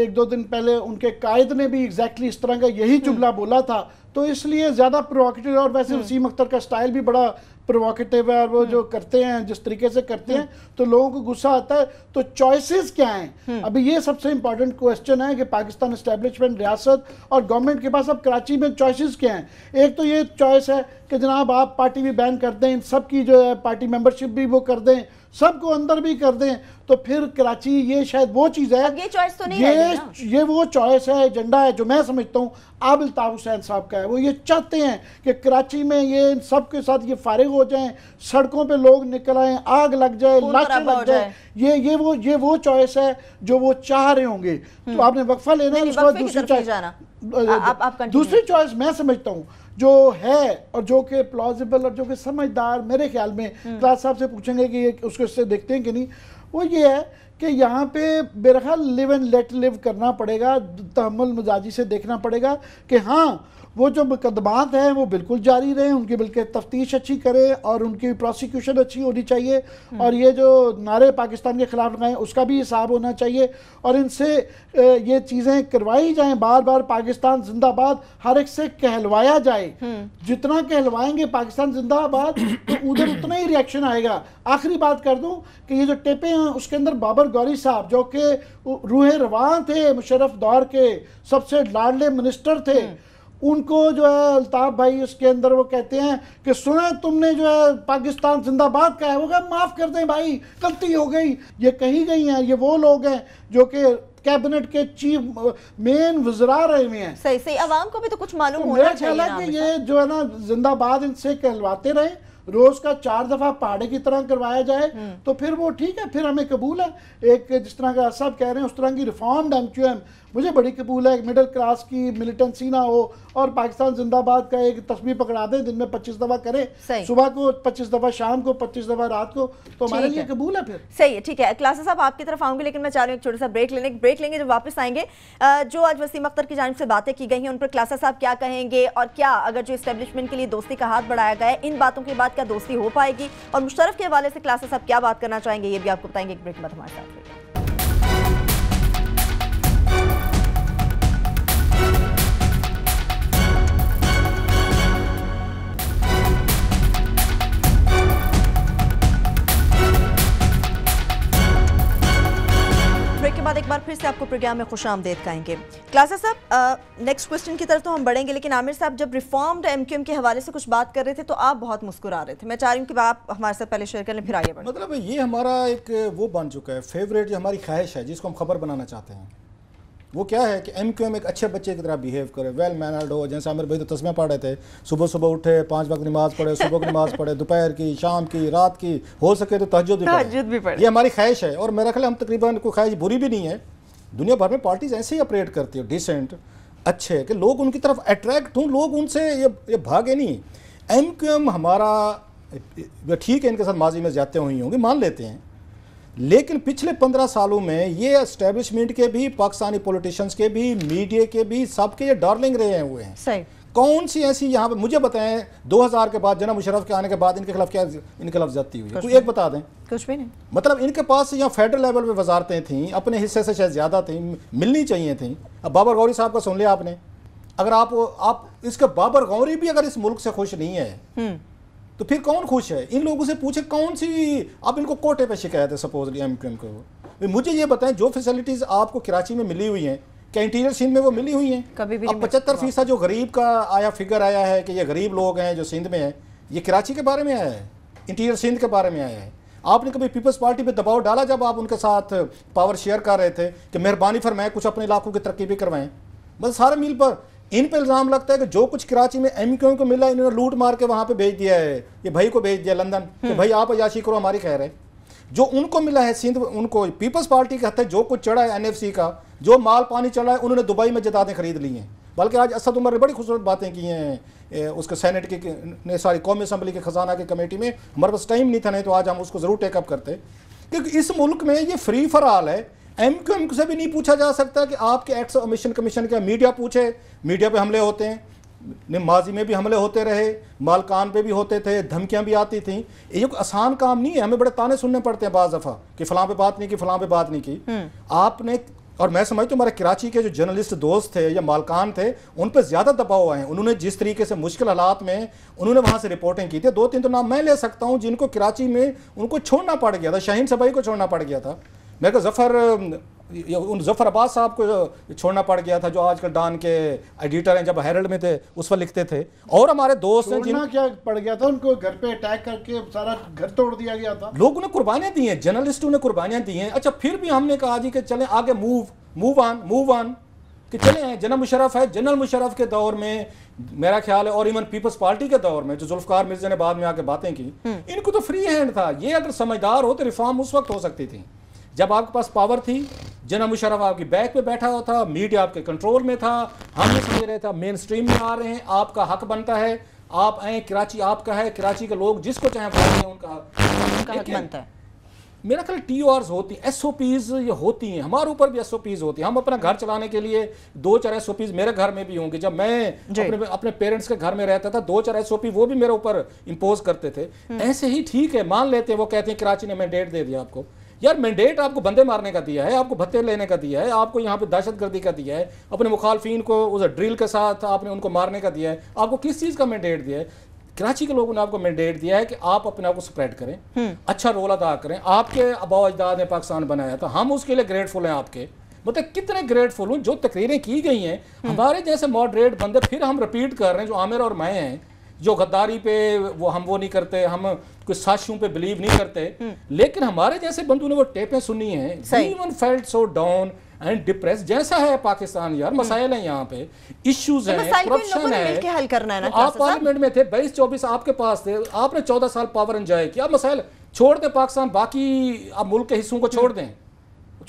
1-2 दिन पहले उनके कायद ने भी एग्जैक्टली इस तरह का यही जुमला बोला था, तो इसलिए ज़्यादा प्रोवोकेटिव। और वैसे वसीम अख्तर का स्टाइल भी बड़ा प्रोवोकेटिव है, और वो जो करते हैं जिस तरीके से करते हैं तो लोगों को गुस्सा आता है। तो चॉइसेस क्या हैं? अभी ये सबसे इंपॉर्टेंट क्वेश्चन है कि पाकिस्तान एस्टेब्लिशमेंट, रियासत और गवर्नमेंट के पास अब कराची में चॉइसेस क्या हैं? एक तो ये चॉइस है कि जनाब आप पार्टी भी बैन कर दें, सबकी जो है पार्टी मेंबरशिप भी वो कर दें, सबको अंदर भी कर दें, तो फिर कराची ये शायद वो चीज़ है, ये चॉइस तो नहीं ये वो चॉइस है, एजेंडा है जो मैं समझता हूँ आबिल ताब हुसैन साहब का है। वो ये चाहते हैं कि कराची में ये इन सब के साथ ये फारिग हो जाएं, सड़कों पे लोग निकल आए, आग लग जाए, लाशें लग जाए। ये वो चॉइस है जो वो चाह रहे होंगे। तो आपने वक्फा लेना है, उसके बाद दूसरी चॉइस मैं समझता हूँ जो है और जो कि प्लॉजिबल और जो कि समझदार, मेरे ख्याल में क्लास साहब से पूछेंगे कि ये उसको इससे देखते हैं कि नहीं, वो ये है कि यहाँ पे मेरा ख्याल लिव एंड लेट लिव करना पड़ेगा, तहम्मुल मिजाजी से देखना पड़ेगा कि हाँ वो जो मुकदमात हैं वो बिल्कुल जारी रहें, उनकी बल्कि तफ्तीश अच्छी करें और उनकी प्रोसिक्यूशन अच्छी होनी चाहिए, और ये जो नारे पाकिस्तान के खिलाफ लगाएं उसका भी हिसाब होना चाहिए, और इनसे ये चीज़ें करवाई जाएं, बार बार पाकिस्तान जिंदाबाद हर एक से कहलवाया जाए। जितना कहलवाएंगे पाकिस्तान जिंदाबाद तो उधर उतना ही रिएक्शन आएगा। आखिरी बात कर दूं कि ये जो टेपें हैं उसके अंदर बाबर गौरी साहब जो कि रूह रवान थे, मुशर्रफ दौर के सबसे लाडले मिनिस्टर थे, उनको जो है अल्ताफ भाई उसके अंदर वो कहते हैं कि सुने तुमने जो है पाकिस्तान जिंदाबाद का है, वो कहा माफ़ कर दें भाई गलती हो गई। ये कही गई हैं, ये वो लोग हैं जो कि कैबिनेट के चीफ मेन वज़रा रहे हुए हैं। सही सही, अवाम को भी तो कुछ मालूम तो होना मेरा ख्याल है कि ये जो है ना जिंदाबाद इनसे कहलवाते रहे, रोज का 4 दफा पहाड़े की तरह करवाया जाए तो फिर वो ठीक है, फिर हमें कबूल है। एक जिस तरह का सब कह रहे हैं उस तरह की रिफॉर्म्ड एमक्यूएम मुझे बड़ी कबूल है। मिडिल क्लास की मिलिटेंसी ना हो और पाकिस्तान जिंदाबाद का एक तस्वीर पकड़ा दें, दिन में 25 दफा करे, सुबह को 25 दफा, शाम को 25 दफा, रात को, तो हमारे लिए कबूल है। फिर सही है, ठीक है। क्लासेस साहब आपकी तरफ आऊंगी, लेकिन मैं चाह रही हूँ एक छोटा सा ब्रेक लेंगे। जब वापस आएंगे जो आज वसीम अख्तर की जानिब से बातें की गई हैं उन पर क्लासेस साहब क्या कहेंगे, और क्या अगर जो एस्टेब्लिशमेंट के लिए दोस्ती का हाथ बढ़ाया गया है, इन बातों के बाद क्या दोस्ती हो पाएगी, और मुशर्रफ के हवाले से क्लासेस साहब क्या बात करना चाहेंगे, ये भी आपको बताएंगे। एक ब्रेक के बाद हमारे साथ रहिए। एक बार फिर से आपको प्रोग्राम में खुशामदीद कहेंगे। क्लासेस साहब, नेक्स्ट क्वेश्चन की तरफ तो हम बढ़ेंगे, लेकिन आमिर साहब जब रिफॉर्म्ड एमक्यूएम के हवाले से कुछ बात कर रहे थे तो आप बहुत मुस्कुरा रहे थे। मैं चाह रही हूँ कि आप हमारे साथ पहले शेयर कर लें, फिर आगे बढ़ें। मतलब ये हमारा एक वो बन चुका है फेवरेट, जो हमारी ख्वाहिश है जिसको हम खबर बनाना चाहते हैं। वो क्या है कि एमक्यूएम एक अच्छे बच्चे की तरह बिहेव करे, वेल मैनर्ड हो। जैसे आमिर भाई तो तस्वीर पढ़ रहे थे, सुबह सुबह उठे, 5 वक्त नमाज पढ़े, सुबह की नमाज पढ़े, दोपहर की, शाम की, रात की, हो सके तो तहज्जुद भी पढ़े। ये हमारी ख्वाहिश है, और मेरा ख्याल हम तकरीबन कोई ख्वाहिश बुरी भी नहीं है। दुनिया भर में पार्टीज ऐसे ही ऑपरेट करती है, डिसेंट, अच्छे, कि लोग उनकी तरफ अट्रैक्ट हों, लोग उनसे ये भागे नहीं। एमक्यूएम हमारा ठीक है, इनके साथ माजी में ज्यादतियां हुई होंगी, मान लेते हैं, लेकिन पिछले 15 सालों में ये एस्टेब्लिशमेंट के भी, पाकिस्तानी पॉलिटिशियंस के भी, मीडिया के भी, सबके ये डार्लिंग रहे हुए हैं। सही। कौन सी ऐसी यहाँ पे मुझे बताएं 2000 के बाद, जनाब मुशर्रफ के आने के बाद इनके खिलाफ क्या इनके खिलाफ ज्यादती हुई, कोई एक बता दें। कुछ भी नहीं। मतलब इनके पास यहाँ फेडरल लेवल पे वजारतें थीं, अपने हिस्से से शायद ज़्यादा थी, मिलनी चाहिए थी। अब बाबर गौरी साहब का सुन लिया आपने। अगर आप इसके बाबर गौरी भी अगर इस मुल्क से खुश नहीं है तो फिर कौन खुश है? इन लोगों से पूछे कौन सी, अब इनको कोटे पे शिकायत है सपोजली एमक्यूएम को। मुझे ये बताएं जो फैसिलिटीज़ आपको कराची में मिली हुई हैं, क्या इंटीरियर सिंध में वो मिली हुई हैं? कभी भी। अब 75% जो गरीब का आया फिगर आया है कि ये गरीब लोग हैं जो सिंध में हैं, ये कराची के बारे में आया है, इंटीरियर सिंध के बारे में आया है। आपने कभी पीपल्स पार्टी पे दबाव डाला जब आप उनके साथ पावर शेयर कर रहे थे कि मेहरबानी फरमाएं कुछ अपने इलाकों की तरक्की भी करवाएं? बस सारे मील पर इन पे इल्ज़ाम लगता है कि जो कुछ कराची में एमक्यूएम को मिला इन्होंने लूट मार के वहाँ पे भेज दिया है, ये भाई को भेज दिया लंदन कि भाई आप अयाशी करो, हमारी खैर है। जो उनको मिला है सिंध, उनको पीपल्स पार्टी कहते हैं, जो कुछ चढ़ा है एनएफसी का, जो माल पानी चढ़ा है, उन्होंने दुबई में जदादें खरीद ली हैं। बल्कि आज असद उमर ने बड़ी खूबसूरत बातें की हैं उसके सेनेट की, सारी कौमी असम्बली के खजाना की कमेटी में। हमारे पास टाइम नहीं था, नहीं तो आज हम उसको ज़रूर टेकअप करते, क्योंकि इस मुल्क में ये फ्री फॉर ऑल है। एमक्यूएम से भी नहीं पूछा जा सकता कि आपके एक्ट्स ऑफ कमीशन क्या। मीडिया पूछे, मीडिया पे हमले होते हैं, माजी में भी हमले होते रहे, मालकान पे भी होते थे, धमकियां भी आती थी। ये कोई आसान काम नहीं है, हमें बड़े ताने सुनने पड़ते हैं बाज़ दफ़ा कि फ़लाँ पे बात नहीं की, फ़लाँ पे बात नहीं की। आपने, और मैं समझता हूँ हमारे कराची के जो जर्नलिस्ट दोस्त थे या मालकान थे, उन पर ज़्यादा दबाव आए। उन्होंने जिस तरीके से मुश्किल हालात में उन्होंने वहाँ से रिपोर्टिंग की थी, 2-3 तो नाम मैं ले सकता हूँ जिनको कराची में उनको छोड़ना पड़ गया था। शाहीन सबाई को छोड़ना पड़ गया था, मेरे को जफ़र अब्बास साहब को छोड़ना पड़ गया था, जो आजकल डॉन के एडिटर हैं, जब हेरल्ड में थे उस पर लिखते थे। और हमारे दोस्त हैं जिन क्या पड़ गया था, उनको घर पे अटैक करके सारा घर तोड़ दिया गया था। लोगों ने कुर्बानियां दी हैं, जर्नलिस्टों ने कुर्बानियां दी हैं। अच्छा, फिर भी हमने कहा जी कि चलें आगे, मूव ऑन कि चले। जनरल मुशर्रफ है, जनरल मुशर्रफ के दौर में मेरा ख्याल है, और इवन पीपल्स पार्टी के दौर में जो जुल्फकार मिर्जा ने बाद में आके बातें की, इनको तो फ्री हैंड था। ये अगर समझदार हो तो रिफॉर्म उस वक्त हो सकती थी जब आपके पास पावर थी। जनरल मुशर्रफ आपकी बैक पे बैठा हुआ था, मीडिया आपके कंट्रोल में था, हम ये समझ रहे थे मेन स्ट्रीम में आ रहे हैं, आपका हक बनता है, आप आए, कराची आपका है, कराची के लोग जिसको चाहे उनका हक बनता है। मेरा ख्याल TORs होती हैं, SOPs ये होती हैं, हमारे ऊपर भी SOPs होती हैं। हम अपना घर चलाने के लिए 2-4 SOPs मेरे घर में भी होंगे। जब मैं अपने पेरेंट्स के घर में रहता था, 2-4 SOP वो भी मेरे ऊपर इम्पोज करते थे। ऐसे ही ठीक है, मान लेते हैं, वो कहते हैं कराची ने मैंडेट दे दिया आपको। यार मैंडेट आपको बंदे मारने का दिया है, आपको भत्ते लेने का दिया है, आपको यहाँ पे दहशतगर्दी का दिया है, अपने मुखालफिन को उस ड्रिल के साथ आपने उनको मारने का दिया है। आपको किस चीज़ का मैंडेट दिया है? कराची के लोगों ने आपको मैंडेट दिया है कि आप अपने आप को स्प्रेड करें, अच्छा रोल अदा करें। आपके आबा अजदाद ने पाकिस्तान बनाया था, हम उसके लिए ग्रेटफुल हैं आपके। मतलब कितने ग्रेटफुल हूँ जो तकरीरें की गई हैं हमारे जैसे मॉडरेट बंदे, फिर हम रिपीट कर रहे हैं जो आमिर और मैं हैं, जो गद्दारी पे वो नहीं करते, हम कुछ साजिशों पे बिलीव नहीं करते, लेकिन हमारे जैसे बंदों ने वो टेपें सुनी हैं, even felt so down and depress. जैसा है पाकिस्तान यार, मसाइल हैं यहाँ पे, इश्यूज हैं, करप्शन है, हल करना है ना। आप पार्लियामेंट में थे, 22-24 आपके पास थे, आपने 14 साल पावर एंजॉय किया। मसाइल छोड़ दें पाकिस्तान, बाकी आप मुल्क के हिस्सों को छोड़ दें,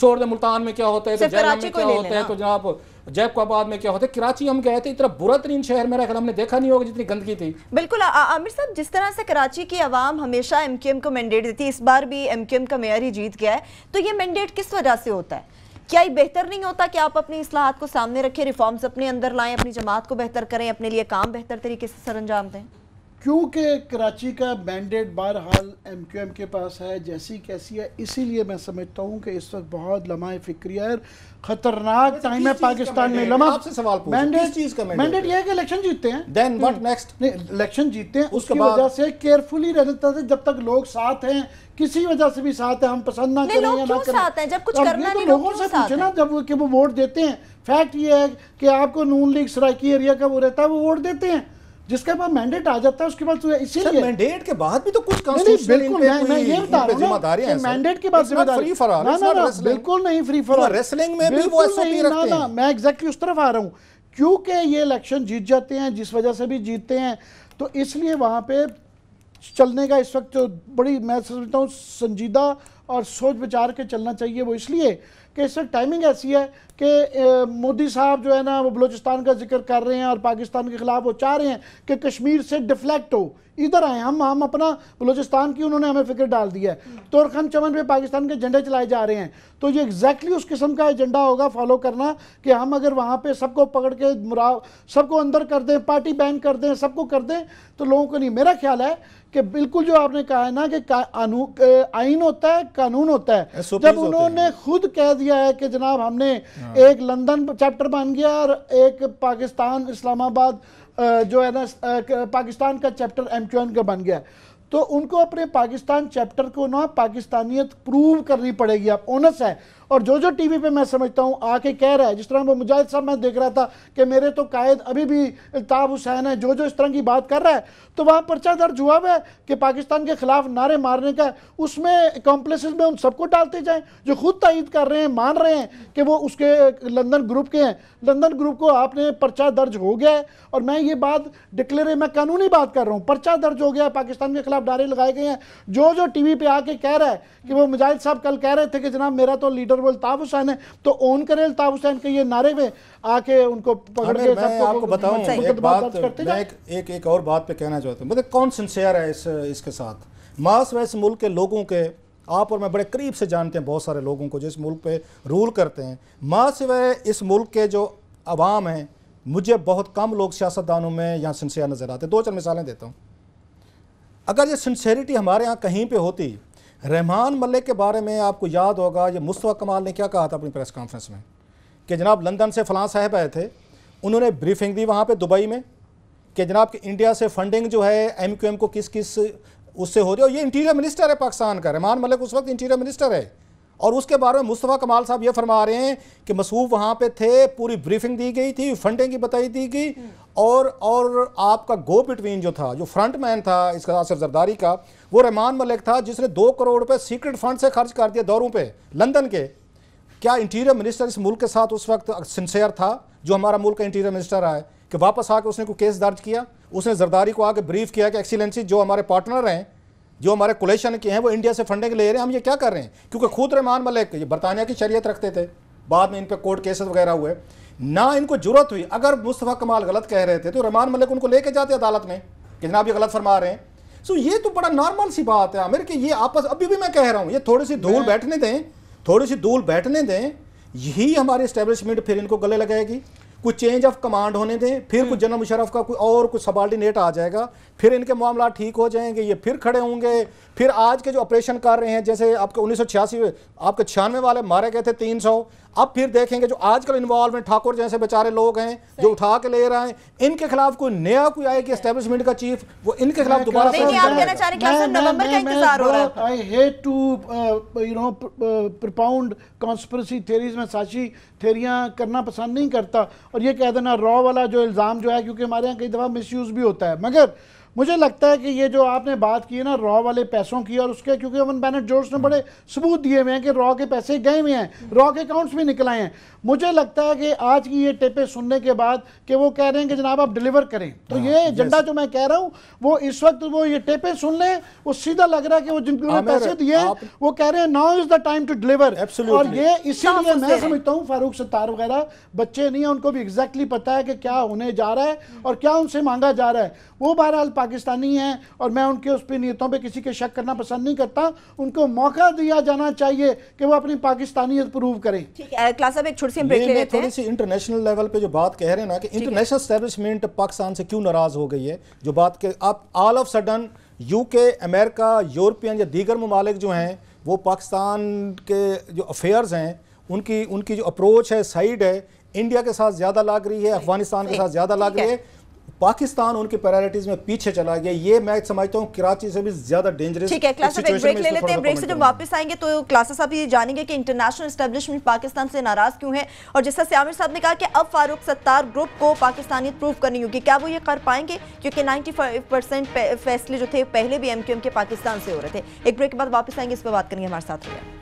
मुल्तान में क्या होता है, तो जैलम में क्या होता है, तो जनाब जैकबाबाद में क्या होता है, कराची हम गए थे, इतना बुरा तरीन शहर मेरा ख्याल हमने देखा नहीं होगा जितनी गंदगी थी। बिल्कुल आमिर साहब, जिस तरह से कराची की आवाम हमेशा एमक्यूएम को मैंडेट देती है, इस बार भी एमक्यूएम का मेयर ही जीत गया है, तो ये मैंडेट किस वजह से होता है? क्या ये बेहतर नहीं होता कि आप अपनी इस्लाहात को सामने रखें, रिफॉर्म्स अपने अंदर लाएं, अपनी जमात को बेहतर करें, अपने लिए काम बेहतर तरीके से सरअंजाम दें? क्योंकि कराची का मैंडेट बहरहाल एमक्यूएम के पास है, जैसी कैसी है, इसीलिए मैं समझता हूँ कि इस वक्त बहुत लम्हा फिक्रिया है, खतरनाक टाइम है पाकिस्तान में। लम्हा आपसे सवाल मैंडेट ये है कि इलेक्शन जीतते हैं, देन व्हाट नेक्स्ट? नहीं, इलेक्शन जीतते हैं, उसकी वजह से केयरफुली रहता है, जब तक लोग साथ हैं, किसी वजह से भी साथ है, हम पसंद ना करें या ना करें, जब कुछ करना नहीं, लोगों से पूछे ना, जब कि वो वोट देते हैं। फैक्ट ये है कि आपको नून लीग सराइकी एरिया का वो रहता है, वो वोट देते हैं, जिसके बाद मैंडेट आ जाता है उसके बाद तो इसीलिए मैंडेट के बाद भी तो कुछ कॉन्स्टिट्यूशनल बिल्कुल मैं ये बता रहा हूं कि मैंडेट के बाद जिम्मेदारी ना बिल्कुल नहीं फ्री फॉर ऑल, रेसलिंग में भी वो एसओपी रखते हैं। मैं एग्जैक्टली उस तरफ आ रहा हूं, क्योंकि ये इलेक्शन जीत जाते हैं, जिस वजह से भी जीतते हैं, तो इसलिए वहां पे चलने का इस वक्त जो बड़ी मैं समझता हूँ संजीदा और सोच विचार के चलना चाहिए। वो इसलिए कि इस वक्त टाइमिंग ऐसी है कि मोदी साहब जो है ना वो बलूचिस्तान का जिक्र कर रहे हैं और पाकिस्तान के खिलाफ वो चाह रहे हैं कि कश्मीर से डिफ्लेक्ट हो, इधर आए हम अपना बलूचिस्तान की उन्होंने हमें फिक्र डाल दिया है, तुरखन चमन पे पाकिस्तान के झंडे चलाए जा रहे हैं। तो ये एग्जैक्टली उस किस्म का एजेंडा होगा फॉलो करना कि हम अगर वहाँ पे सबको पकड़ के सबको अंदर कर दें, पार्टी बैन कर दें, सबको कर दें, तो लोगों को नहीं। मेरा ख्याल है कि बिल्कुल जो आपने कहा है ना कि आइन होता है, कानून होता है। जब उन्होंने खुद कह दिया है कि जनाब हमने एक लंदन चैप्टर बन गया और एक पाकिस्तान इस्लामाबाद जो है ना पाकिस्तान का चैप्टर एमक्यूएम का बन गया, तो उनको अपने पाकिस्तान चैप्टर को ना पाकिस्तानियत प्रूव करनी पड़ेगी। आप ओनस है, और जो जो टीवी पे मैं समझता हूँ आके कह रहा है, जिस तरह वो मुजाहिद साहब मैं देख रहा था कि मेरे तो कायद अभी भी अल्ताफ हुसैन है, जो जो इस तरह की बात कर रहा है, तो वहाँ पर्चा दर्ज हुआ है कि पाकिस्तान के खिलाफ नारे मारने का, उसमें कॉम्प्लेसेस में उन सबको डालते जाएं जो खुद तायद कर रहे हैं, मान रहे हैं कि वो उसके लंदन ग्रुप के हैं। लंदन ग्रुप को आपने पर्चा दर्ज हो गया है, और मैं ये बात डिक्लेयर, मैं कानूनी बात कर रहा हूँ, पर्चा दर्ज हो गया है, पाकिस्तान के खिलाफ नारे लगाए गए हैं। जो जो टीवी पे आके कह रहा है कि वो मुजाहिद साहब कल कह रहे थे कि जनाब मेरा तो लीडर वो अल्ताफ हुसैन है, तो ओन करे अल्ताफ हुसैन के ये नारे में आके उनको पकड़ के मैं आपको बताऊं एक बात, मैं एक और बात पे कहना चाहता हूँ, मतलब कौन सिंसियर है इसके साथ। मास व इस मुल्क के लोगों के, आप और मैं बड़े करीब से जानते हैं बहुत सारे लोगों को जो इस मुल्क पे रूल करते हैं। मास व इस मुल्क के जो अवाम हैं, मुझे बहुत कम लोग सियासतदानों में यहाँ सिंसियर नज़र आते। 2-4 मिसालें देता हूँ। अगर ये सिंसियरिटी हमारे यहाँ कहीं पे होती, रहमान मलिक के बारे में आपको याद होगा, ये मुस्तफ़ा कमाल ने क्या कहा था अपनी प्रेस कॉन्फ्रेंस में कि जनाब लंदन से फ़लाँ साहब आए थे, उन्होंने ब्रीफिंग दी वहाँ पे दुबई में कि जनाब कि इंडिया से फंडिंग जो है एमक्यूएम को किस किस उससे हो रही है। और ये इंटीरियर मिनिस्टर है पाकिस्तान का, रहमान मलिक उस वक्त इंटीरियर मिनिस्टर है, और उसके बारे में मुस्तफ़ा कमाल साहब ये फरमा रहे हैं कि मसूफ वहाँ पे थे, पूरी ब्रीफिंग दी गई थी, फंडिंग की बताई दी गई, और आपका गो बिटवीन जो था, जो फ्रंट मैन था इसका आसिफ जरदारी का, वो रहमान मलिक था जिसने 2 करोड़ रुपए सीक्रेट फंड से खर्च कर दिए दौरों पे लंदन के। क्या इंटीरियर मिनिस्टर इस मुल्क के साथ उस वक्त सिंसियर था, जो हमारा मुल्क का इंटीरियर मिनिस्टर है, कि वापस आके उसने कोई केस दर्ज किया, उसने जरदारी को आके ब्रीफ किया कि एक्सीलेंसी जो हमारे पार्टनर हैं, जो हमारे कोलेशन के हैं, वो इंडिया से फंडिंग ले रहे हैं, हम ये क्या कर रहे हैं? क्योंकि खुद रहमान मलिक ये बरतानिया की शरीयत रखते थे, बाद में इन पे कोर्ट केसेस वगैरह हुए, ना इनको जरूरत हुई। अगर मुस्तफ़ा कमाल गलत कह रहे थे तो रहमान मलिक उनको लेके जाते अदालत में कि जनाब ये गलत फरमा रहे हैं। सो ये तो बड़ा नॉर्मल सी बात है आमिर कि ये आपस, अभी भी मैं कह रहा हूँ, ये थोड़ी सी धूल बैठने दें, थोड़ी सी धूल बैठने दें, यही हमारी एस्टेब्लिशमेंट फिर इनको गले लगाएगी। कुछ चेंज ऑफ कमांड होने दें, फिर कुछ जनरल मुशर्रफ का कोई और कुछ सबॉर्डिनेट आ जाएगा, फिर इनके मामला ठीक हो जाएंगे, ये फिर खड़े होंगे। फिर आज के जो ऑपरेशन कर रहे हैं, जैसे आपके 1986 आपके 96 वाले मारे गए थे 300, अब फिर देखेंगे जो आजकल इन्वॉल्वमेंट ठाकुर जैसे बेचारे लोग हैं जो उठा के ले रहे हैं, इनके खिलाफ कोई नया कोई आएगी एस्टेब्लिशमेंट का चीफ, वो इनके खिलाफ दोबारा नवंबर का इंतजार हो रहा है। I hate to you know propound conspiracy theories में साची थ्योरियां करना पसंद नहीं करता, और ये कह देना रॉ वाला जो इल्ज़ाम जो है, क्योंकि हमारे यहाँ कई दफ़ा मिसयूज़ भी होता है। मगर मुझे लगता है कि ये जो आपने बात की है ना रॉ वाले पैसों की, और उसके क्योंकि अमन बेनेट जोर्ज ने बड़े सबूत दिए हुए हैं कि रॉ के पैसे गए हुए हैं, रॉ के अकाउंट्स भी निकल आए हैं। मुझे लगता है कि आज की ये टेपें सुनने के बाद कि वो कह रहे हैं कि जनाब आप डिलीवर करें, तो ये एजेंडा जो मैं कह रहा हूँ वो इस वक्त वो ये टेपें सुन लें, वो सीधा लग रहा है कि वो जिनको पैसे दिए वो कह रहे हैं now is the time to deliver. और ये इसीलिए मैं समझता हूँ फारूक सत्तार वगैरह बच्चे नहीं है, उनको भी एग्जैक्टली पता है कि क्या होने जा रहा है और क्या उनसे मांगा जा रहा है। वो बहरहाल पाकिस्तानी हैं और मैं उनके उस पर नीयतों पे किसी के शक करना पसंद नहीं करता। उनको मौका दिया जाना चाहिए कि वो अपनी पाकिस्तानियत प्रूव करें। ठीक है क्लास साहब, एक छोटी सी ब्रेक ले लेते हैं। थोड़ी सी इंटरनेशनल लेवल पे जो बात कह रहे हैं ना कि इंटरनेशनल एस्टेब्लिशमेंट पाकिस्तान से क्यों नाराज हो गई है, जो बात के आप all of sudden UK, America, European या दीगर ममालिक जो हैं वो पाकिस्तान के जो अफेयर्स हैं उनकी जो अप्रोच है, साइड है, इंडिया के साथ ज़्यादा लग रही है, अफगानिस्तान के साथ ज़्यादा लग रही है, पाकिस्तान उनकी प्रायोरिटीज में पीछे चला गया। ये मैं समझता हूँ कराची से भी ज्यादा डेंजरस। ठीक है क्लासेस, एक ब्रेक ले लेते हैं। ब्रेक से जब वापस आएंगे तो क्लासेस आप ये जानेंगे कि इंटरनेशनल एस्टेब्लिशमेंट पाकिस्तान से नाराज क्यों है, और जैसा आमिर साहब ने कहा कि अब फारूक सत्तार ग्रुप को पाकिस्तानियत प्रूव करनी होगी, क्या वो ये कर पाएंगे, क्योंकि 95% फैसले जो थे पहले भी एमक्यूएम के पाकिस्तान से हो रहे थे। एक ब्रेक के बाद वापस आएंगे, इस पर बात करेंगे, हमारे साथ रहिए।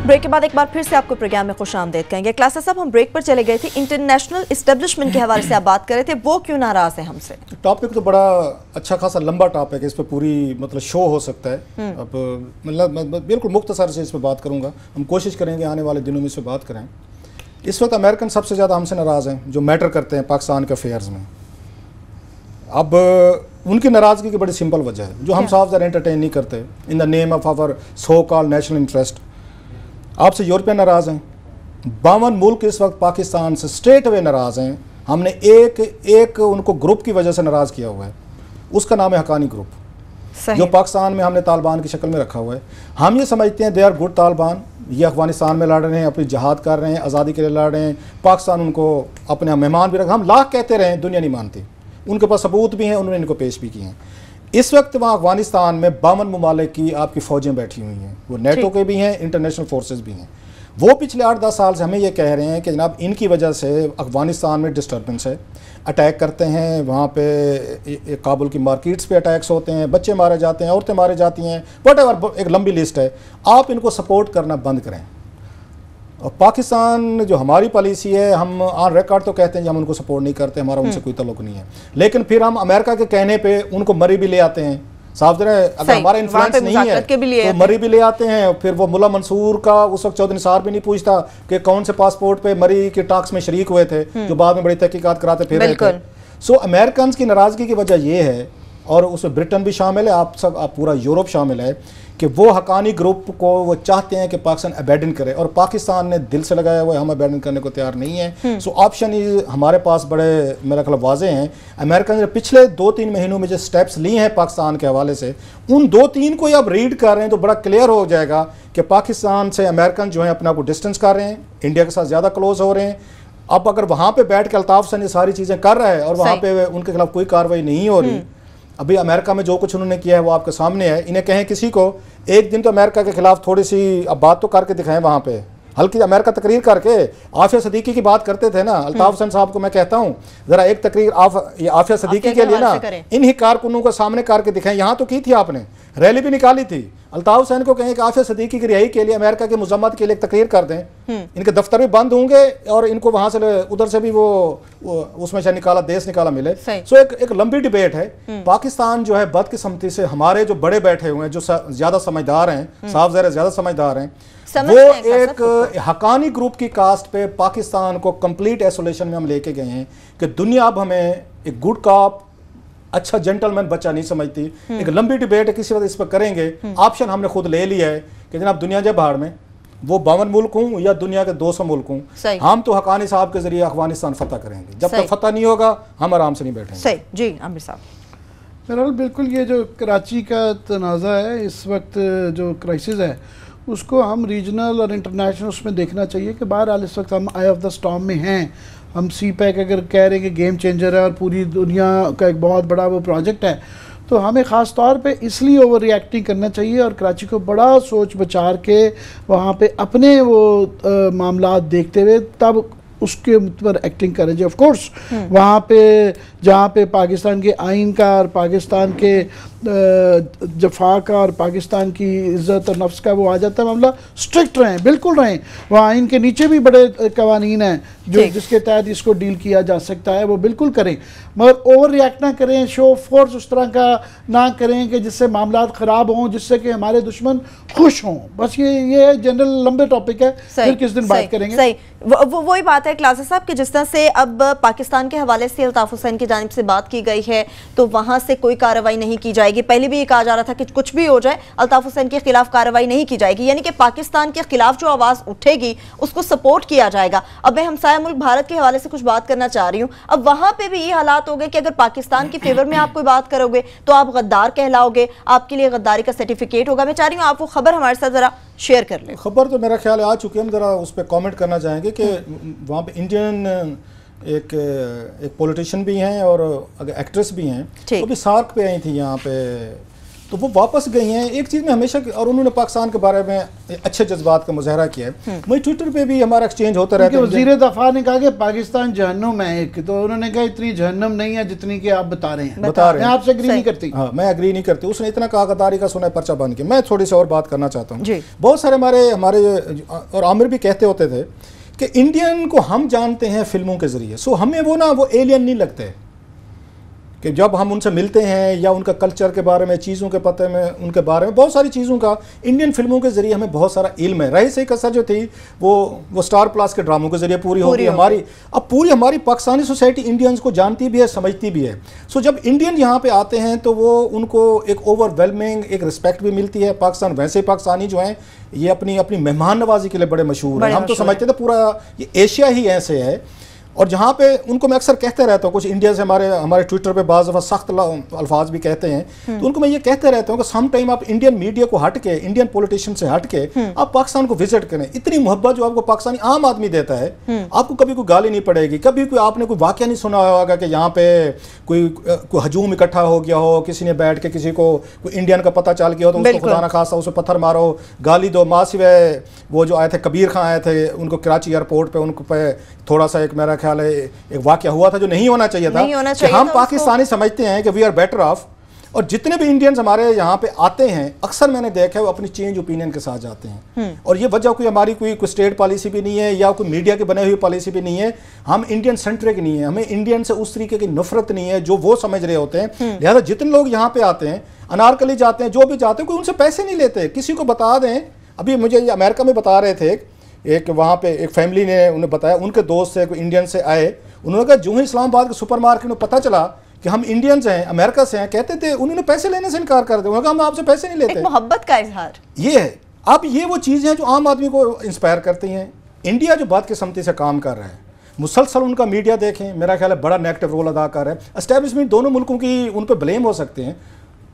ब्रेक के बाद एक बार फिर से आपको प्रोग्राम में खुशामदीद कहेंगे। क्लासेस साहब, हम ब्रेक पर चले गए थे, इंटरनेशनल एस्टेब्लिशमेंट के हवाले से आप बात कर रहे थे, वो क्यों नाराज है हमसे? टॉपिक तो बड़ा अच्छा खासा लंबा टॉपिक है, इस पर पूरी मतलब शो हो सकता है। अब मतलब बिल्कुल मुख्तसर से इस पर बात करूंगा, हम कोशिश करेंगे आने वाले दिनों में इस पर बात करें। इस वक्त अमेरिकन सबसे ज़्यादा हमसे नाराज़ हैं जो मैटर करते हैं पाकिस्तान के अफेयर्स में। अब उनकी नाराज़गी की बड़ी सिंपल वजह है जो हम साफ ज़रा एंटरटेन नहीं करते in the name of our so called national interest. आपसे यूरोपियन नाराज़ हैं, 52 मुल्क इस वक्त पाकिस्तान से स्ट्रेट अवे नाराज़ हैं। हमने एक उनको ग्रुप की वजह से नाराज़ किया हुआ है, उसका नाम है हकानी ग्रुप, जो पाकिस्तान में हमने तालिबान की शक्ल में रखा हुआ है। हम ये समझते हैं दे आर गुड तालिबान, ये अफगानिस्तान में लड़ रहे हैं, अपनी जहाद कर रहे हैं, आज़ादी के लिए लड़ रहे हैं, पाकिस्तान उनको अपने मेहमान भी रखा। हम लाख कहते रहे, दुनिया नहीं मानती, उनके पास सबूत भी हैं, उन्होंने इनको पेश भी किए हैं। इस वक्त वहाँ अफगानिस्तान में 52 ममालिक की आपकी फ़ौजें बैठी हुई हैं, वो नेटो के भी हैं, इंटरनेशनल फोर्सेस भी हैं। वो पिछले 8-10 साल से हमें ये कह रहे हैं कि जनाब इनकी वजह से अफगानिस्तान में डिस्टर्बेंस है, अटैक करते हैं, वहाँ पे काबुल की मार्केट्स पे अटैक्स होते हैं, बच्चे मारे जाते हैं, औरतें मारे जाती हैं, व्हाटएवर एक लंबी लिस्ट है। आप इनको सपोर्ट करना बंद करें। और पाकिस्तान जो हमारी पॉलिसी है, हम ऑन रिकॉर्ड तो कहते हैं कि हम उनको सपोर्ट नहीं करते, हमारा उनसे कोई तल्लुक नहीं है, लेकिन फिर हम अमेरिका के कहने पे उनको मरी भी ले आते हैं। साफ जरा अगर हमारा इन्फ्लुएंस नहीं है तो मरी भी ले आते हैं। फिर वो मुल्ला मंसूर का उस वक्त चौधरी निसार भी नहीं पूछता कि कौन से पासपोर्ट पे मरी के टॉक्स में शरीक हुए थे, जो बाद में बड़ी तहकीकात कराते फिर रहे थे। सो अमेरिकन की नाराज़गी की वजह ये है, और उसमें ब्रिटेन भी शामिल है, आप पूरा यूरोप शामिल है, कि वो हकानी ग्रुप को वो चाहते हैं कि पाकिस्तान अबैंडन करे, और पाकिस्तान ने दिल से लगाया हुआ है हम अबैंडन करने को तैयार नहीं है। सो ऑप्शन हमारे पास बड़े मेरा ख्याल वाजे हैं। अमेरिका ने पिछले 2-3 महीनों में जो स्टेप्स लिए हैं पाकिस्तान के हवाले से, उन 2-3 को आप रीड कर रहे हैं तो बड़ा क्लियर हो जाएगा कि पाकिस्तान से अमेरिकन जो है अपना को डिस्टेंस कर रहे हैं, इंडिया के साथ ज़्यादा क्लोज हो रहे हैं। अब अगर वहाँ पर बैठ के अल्ताफ हसन ये सारी चीज़ें कर रहा है और वहाँ पर उनके खिलाफ कोई कार्रवाई नहीं हो रही, अभी अमेरिका में जो कुछ उन्होंने किया है वो आपके सामने है। इन्हें कहें किसी को एक दिन तो अमेरिका के खिलाफ थोड़ी सी अब बात तो करके दिखाएं, वहाँ पे हल्की अमेरिका तकरीर करके। आफिया सदीकी की बात करते थे ना, अल्ताफ हसन साहब को मैं कहता हूँ जरा एक तकरीर आफिया सदीकी के लिए ना इन्हीं कारकुनों को सामने करके दिखाएं। यहाँ तो की थी आपने, रैली भी निकाली थी। अल्ताफ हुसैन को कहें कि आफिया सदीकी की रिहाई के लिए अमेरिका की मजम्मत के लिए एक तकरीर कर दें, इनके दफ्तर भी बंद होंगे और इनको वहां से उधर से भी वो उसमें से निकाला देश निकाला मिले। सो एक लंबी डिबेट है। पाकिस्तान जो है बदकिस्मती से हमारे जो बड़े बैठे हुए हैं, जो ज्यादा समझदार हैं, साफ ज़ाहिर ज्यादा समझदार हैं, वो एक हकानी ग्रुप की कास्ट पे पाकिस्तान को कंप्लीट आइसोलेशन में हम लेके गए हैं कि दुनिया अब हमें एक गुड कॉप, अच्छा जेंटलमैन बच्चा नहीं समझती। एक लंबी डिबेट है, किसी वक्त इस पर करेंगे। ऑप्शन हमने खुद ले लिया है कि जनाब दुनिया जाए बाहर में, वो 52 मुल्क हूँ या दुनिया के 200 मुल्क हूँ, हम तो हकानी साहब के जरिए अफगानिस्तान फतह करेंगे। जब तक फतह नहीं होगा हम आराम से नहीं बैठेंगे। सही जी आमिर साहब। बहरहाल बिल्कुल ये जो कराची का तनाज़ा है इस वक्त, जो क्राइसिस है उसको हम रीजनल और इंटरनेशनल उसमें देखना चाहिए कि बहरहाल इस वक्त हम आई ऑफ द स्टॉर्म में हैं। हम सी पैक अगर कह रहे हैं कि गेम चेंजर है और पूरी दुनिया का एक बहुत बड़ा वो प्रोजेक्ट है, तो हमें ख़ास तौर पे इसलिए ओवर रिएक्टिंग करना चाहिए और कराची को बड़ा सोच विचार के वहाँ पे अपने वो मामला देखते हुए तब उसके ऊपर एक्टिंग करें। जी ऑफ कोर्स वहाँ पे जहाँ पे पाकिस्तान के आइन का और पाकिस्तान के जफा का और पाकिस्तान की इज़्ज़त और नफ्स का वो आ जाता है मामला, स्ट्रिक्ट रहें, बिल्कुल रहें। वहाँ आइन के नीचे भी बड़े कवानीन हैं जो जिसके तहत इसको डील किया जा सकता है, वो बिल्कुल करें, मगर ओवर रिएक्ट ना करें, शो फोर्स उस तरह का ना करें कि जिससे मामला ख़राब हों, जिससे कि हमारे दुश्मन खुश हों। बस ये जनरल लंबे टॉपिक है, फिर किस दिन बात करेंगे। सही वही बात है क्लासा साहब कि जिस तरह से अब पाकिस्तान के हवाले से अल्ताफ हुसैन की जानिब से बात की गई है तो वहाँ से कोई कार्रवाई नहीं की जाएगी। पहले भी ये कहा जा रहा था कि कुछ भी हो जाए अल्ताफ हुसैन के खिलाफ कार्रवाई नहीं की जाएगी, यानी कि पाकिस्तान के खिलाफ जो आवाज़ उठेगी उसको सपोर्ट किया जाएगा। अब मैं हमसाया मुल्क भारत के हवाले से कुछ बात करना चाह रही हूँ। अब वहाँ पे भी ये हालात हो गए कि अगर पाकिस्तान के फेवर में आप कोई बात करोगे तो आप गद्दार कहलाओगे, आपके लिए गद्दारी का सर्टिफिकेट होगा। मैं चाह रही हूँ आप वो खबर हमारे साथ जरा शेयर कर लें। खबर तो मेरा ख्याल आ चुकी है, हम जरा उस पर कमेंट करना चाहेंगे कि वहाँ पे इंडियन एक पॉलिटिशियन भी हैं और एक्ट्रेस भी हैं, वो भी सार्क पे आई थी यहाँ पे, तो वो वापस गई हैं। एक चीज़ में हमेशा, और उन्होंने पाकिस्तान के बारे में अच्छे जज्बात का मुजाहरा किया है। वही ट्विटर पे भी हमारा एक्सचेंज होता रहता है। वज़ीर दफ़ा ने कहा कि पाकिस्तान जहन्नुम है एक, तो उन्होंने कहा इतनी जहन्नुम नहीं है जितनी कि आप बता रहे हैं। मैं आपसे एग्री नहीं करती। हाँ, मैं एग्री नहीं करती। उसने इतना कहा गद्दारी का सुना पर्चा बन के। मैं थोड़ी सी और बात करना चाहता हूँ। बहुत सारे हमारे और आमिर भी कहते होते थे कि इंडियन को हम जानते हैं फिल्मों के जरिए, सो हमें वो एलियन नहीं लगते कि जब हम उनसे मिलते हैं या उनका कल्चर के बारे में, चीज़ों के पते में, उनके बारे में बहुत सारी चीज़ों का इंडियन फिल्मों के जरिए हमें बहुत सारा इल्म है। रही सही कसर जो थी वो स्टार प्लस के ड्रामों के जरिए पूरी होगी हमारी। अब पूरी हमारी पाकिस्तानी सोसाइटी इंडियंस को जानती भी है, समझती भी है। सो जब इंडियन यहाँ पे आते हैं तो वो उनको एक ओवरवेलमिंग एक रिस्पेक्ट भी मिलती है। पाकिस्तान वैसे पाकिस्तानी जो हैं ये अपनी मेहमान नवाजी के लिए बड़े मशहूर हैं। हम तो समझते थे पूरा ये एशिया ही ऐसे है। और जहाँ पे उनको मैं अक्सर कहते रहता हूँ, कुछ इंडिया से हमारे ट्विटर पे बाज़ दफ़ा सख्त अल्फाज भी कहते हैं, तो उनको मैं ये कहते रहता हूँ कि सम टाइम आप इंडियन मीडिया को हट के, इंडियन पॉलिटिशियन से हट के आप पाकिस्तान को विजिट करें। इतनी मोहब्बत जो आपको पाकिस्तानी आम आदमी देता है, आपको कभी कोई गाली नहीं पड़ेगी, कभी कोई आपने कोई वाक़या नहीं सुना होगा कि यहाँ पे कोई हजूम इकट्ठा हो गया हो, किसी ने बैठ के किसी को कोई इंडियन का पता चल गया हो तो उसको खुदा ना खासा उसे पत्थर मारो, गाली दो। माँ सिवाय वो जो आए थे कबीर खां आए थे, उनको कराची एयरपोर्ट पे उनको पे थोड़ा सा एक मेरा ख्याल है एक वाकया हुआ था जो नहीं होना चाहिए था, कि हम पाकिस्तानी समझते हैं कि वी आर बेटर ऑफ। और जितने भी इंडियंस हमारे यहाँ पे आते हैं अक्सर मैंने देखा है वो अपनी चेंज ओपिनियन के साथ जाते हैं। और ये वजह कोई हमारी कोई स्टेट पॉलिसी भी नहीं है या कोई मीडिया के बने हुई पॉलिसी भी नहीं है। हम इंडियन सेंट्रिक नहीं है, हमें इंडियन से उस तरीके की नफरत नहीं है जो वो समझ रहे होते हैं। लिहाजा जितने लोग यहाँ पे आते हैं, अनारकली जाते हैं, जो भी जाते हैं, कोई उनसे पैसे नहीं लेते। किसी को बता दें, अभी मुझे अमेरिका में बता रहे थे एक वहाँ पे एक फैमिली ने उन्हें बताया, उनके दोस्त से कोई इंडियन से आए, उन्होंने कहा जो ही इस्लामाबाद के सुपरमार्केट में पता चला कि हम इंडियंस हैं, अमेरिका से हैं, कहते थे उन्होंने पैसे लेने से इनकार कर दिया। उन्होंने कहा हम आपसे पैसे नहीं लेते। मोहब्बत का इजहार ये है। अब ये वो चीज़ें हैं जो आम आदमी को इंस्पायर करती हैं। इंडिया जो बात किस्मती से काम कर रहा है, मुसलसल उनका मीडिया देखें, मेरा ख्याल है बड़ा नेगेटिव रोल अदा कर रहा है। एस्टेब्लिशमेंट दोनों मुल्कों की उन पर ब्लेम हो सकते हैं,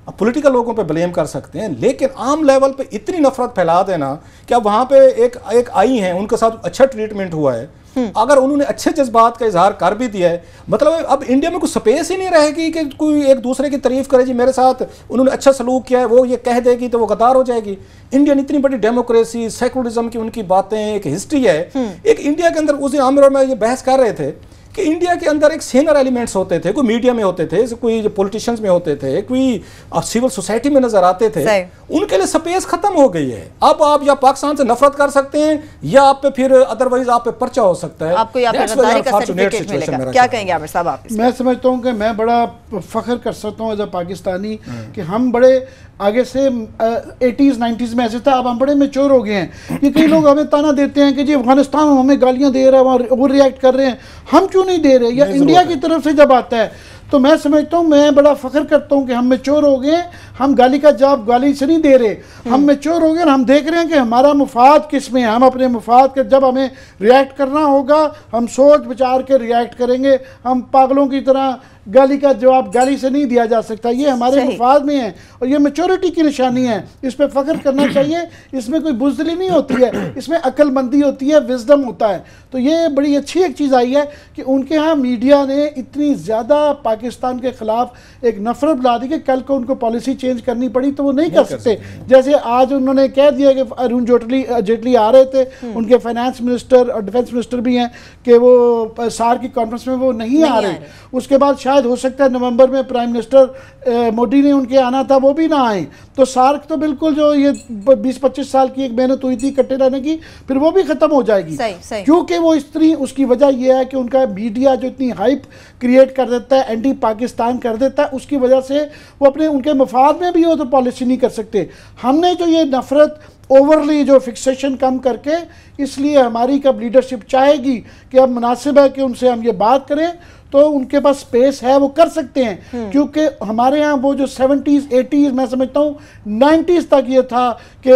अब पॉलिटिकल लोगों पे ब्लेम कर सकते हैं, लेकिन आम लेवल पे इतनी नफरत फैला देना कि अब वहाँ पे एक आई हैं, उनके साथ अच्छा ट्रीटमेंट हुआ है, अगर उन्होंने अच्छे जज्बात का इजहार कर भी दिया है, मतलब अब इंडिया में कुछ स्पेस ही नहीं रहेगी कि कोई एक दूसरे की तारीफ करे, जी मेरे साथ उन्होंने अच्छा सलूक किया है, वो ये कह देगी तो वो गद्दार हो जाएगी। इंडियन इतनी बड़ी डेमोक्रेसी, सेकुलरिज्म की उनकी बातें, एक हिस्ट्री है। एक इंडिया के अंदर उस दिन आमिर और मैं ये बहस कर रहे थे कि इंडिया के अंदर एक सीनियर एलिमेंट्स होते थे, कोई मीडिया में होते थे, कोई पॉलिटिशियंस में होते थे, कोई सिविल सोसाइटी में नजर आते थे, उनके लिए स्पेस खत्म हो गई है। अब आप या पाकिस्तान से नफरत कर सकते हैं या आप पे फिर अदरवाइज आप पे पर्चा हो सकता है, आपको या फिर गद्दारी का सर्टिफिकेट मिलेगा। क्या कहेंगे आमिर साहब आप? मैं समझता हूँ कि मैं बड़ा फख्र कर सकता हूँ एज अ पाकिस्तानी कि हम बड़े आगे से 80s 90s में ऐसे था, अब हम बड़े मेच्योर हो गए हैं। ये कई लोग हमें ताना देते हैं कि जी अफगानिस्तान हमें गालियां दे रहा है, वो रिएक्ट कर रहे हैं, हम क्यों नहीं दे रहे? या इंडिया की तरफ से जब आता है तो मैं समझता हूँ, मैं बड़ा फख्र करता हूँ कि हम मैच्योर हो गए, हम गाली का जवाब गाली से नहीं दे रहे, हम मैच्योर हो गए और हम देख रहे हैं कि हमारा मुफाद किस में है। हम अपने मुफाद के जब हमें रिएक्ट करना होगा हम सोच विचार के रिएक्ट करेंगे। हम पागलों की तरह गाली का जवाब गाली से नहीं दिया जा सकता, ये हमारे मुफाद में है और ये मैच्योरिटी की निशानी है, इस पर फख्र करना चाहिए। इसमें कोई बुज़दिली नहीं होती है, इसमें अक्लमंदी होती है, विजडम होता है। तो ये बड़ी अच्छी एक चीज़ आई है कि उनके यहाँ मीडिया ने इतनी ज़्यादा पाकिस्तान के ख़िलाफ़ एक नफरत बढ़ा दी कि कल को उनको पॉलिसी चेंज करनी पड़ी तो वो नहीं कर सकते। जैसे आज उन्होंने कह दिया कि अरुण जेटली आ रहे थे, उनके फाइनेंस मिनिस्टर और डिफेंस मिनिस्टर भी हैं, कि वो सार की कॉन्फ्रेंस में वो नहीं आ रहे। उसके बाद शायद हो सकता है नवंबर में प्राइम मिनिस्टर मोदी ने उनके आना था, वो भी ना आए। तो सार्क तो बिल्कुल जो ये 20-25 साल की एक मेहनत हुई थी इकट्ठे रहने की, फिर वो भी खत्म हो जाएगी। क्योंकि वो इतनी, उसकी वजह यह है कि उनका मीडिया जो इतनी हाइप क्रिएट कर देता है, एंटी पाकिस्तान कर देता है, उसकी वजह से वो अपने उनके मफाद में भी हो तो पॉलिसी नहीं कर सकते। हमने जो ये नफरत ओवरली जो फिक्सेशन कम करके, इसलिए हमारी कब लीडरशिप चाहेगी कि अब मुनासिब है कि उनसे हम ये बात करें, तो उनके पास स्पेस है, वो कर सकते हैं। क्योंकि हमारे यहाँ वो जो 70s 80s मैं समझता हूँ 90s तक ये था कि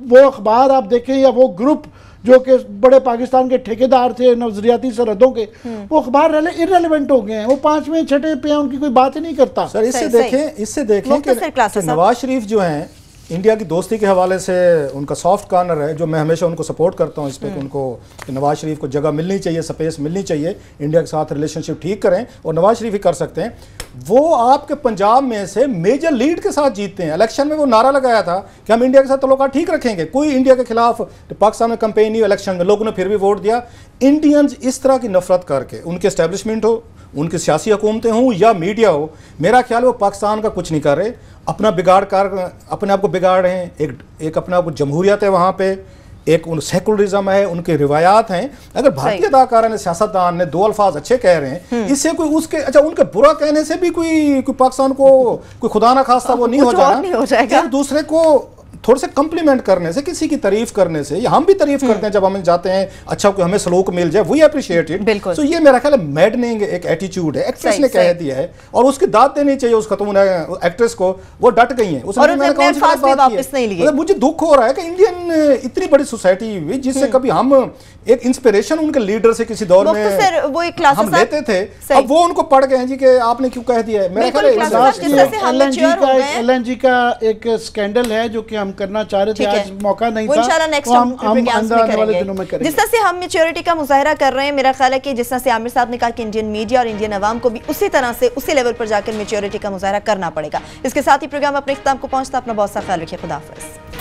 वो अखबार आप देखें या वो ग्रुप जो कि बड़े पाकिस्तान के ठेकेदार थे नजरियाती सरहदों के, वो अखबार इररेलेवेंट हो गए हैं, वो 5वें 6ठे पे उनकी कोई बात ही नहीं करता। सर इससे देखें कि नवाज शरीफ जो हैं इंडिया की दोस्ती के हवाले से उनका सॉफ्ट कॉर्नर है, जो मैं हमेशा उनको सपोर्ट करता हूं इस पर कि उनको कि नवाज शरीफ को जगह मिलनी चाहिए, स्पेस मिलनी चाहिए, इंडिया के साथ रिलेशनशिप ठीक करें, और नवाज शरीफ ही कर सकते हैं। वो आपके पंजाब में से मेजर लीड के साथ जीतते हैं। इलेक्शन में वो नारा लगाया था कि हम इंडिया के साथ तल्लुकात ठीक रखेंगे, कोई इंडिया के खिलाफ पाकिस्तान में कंपेन नहीं, इलेक्शन में लोगों ने फिर भी वोट दिया। इंडियंस इस तरह की नफरत करके, उनके एस्टेब्लिशमेंट हो, उनकी सियासी हुकूमतें हों या मीडिया हो, मेरा ख्याल है वो पाकिस्तान का कुछ नहीं कर रहे, अपना बिगाड़ कर अपने आप को बिगाड़ रहे हैं। एक अपने आप को जमहूरियत है वहाँ पे, एक उन सेकुलरिज्म है, उनके रिवायात हैं। अगर भारतीय अदाकारा ने, सियासतदान ने 2 अल्फाज अच्छे कह रहे हैं, इससे कोई उसके उनके बुरा कहने से भी कोई पाकिस्तान को कोई खुदा ना खास्ता वो नहीं हो जाएगा। एक दूसरे को थोड़े से कम्प्लीमेंट करने से, किसी की तारीफ करने से, या हम भी तारीफ करते हैं जब हम जाते हैं, अच्छा कोई हमें सलूक मिल जाए, वी अप्रिशिएट इट। सो ये मेरा ख्याल है मैडनिंग एक एटीट्यूड है, एक्ट्रेस ने कह दिया है और उसकी दाद देनी चाहिए उस खतून एक्ट्रेस को। वो डट गई है, उसने मुझे दुख हो रहा है कि इंडियन इतनी बड़ी सोसाइटी हुई जिससे कभी हम एक इंस्पिरेशन उनके लीडर से किसी दौर में वो एक हम लेते थे, अब वो उनको पड़ गए हैं जी कि आपने क्यों कह दिया है। मेरा ख्याल है LNG का एक स्कैंडल है जो कि हम करना चाह रहे थे, आज मौका नहीं था, हम आने वाले दिनों में करेंगे। जिस तरह से हम मैच्योरिटी का मुजाहरा कर रहे हैं, मेरा ख्याल है कि जिस तरह से आमिर साहब ने कहा कि इंडियन मीडिया और इंडियन अवाम को भी उसी तरह से उसी लेवल पर जाकर मैच्योरिटी का मुजाहरा करना पड़ेगा। इसके साथ ही प्रोग्राम अपने इख्तिताम को पहुंचता। अपना बहुत सा ख्याल रखिए। खुदा हाफिज़।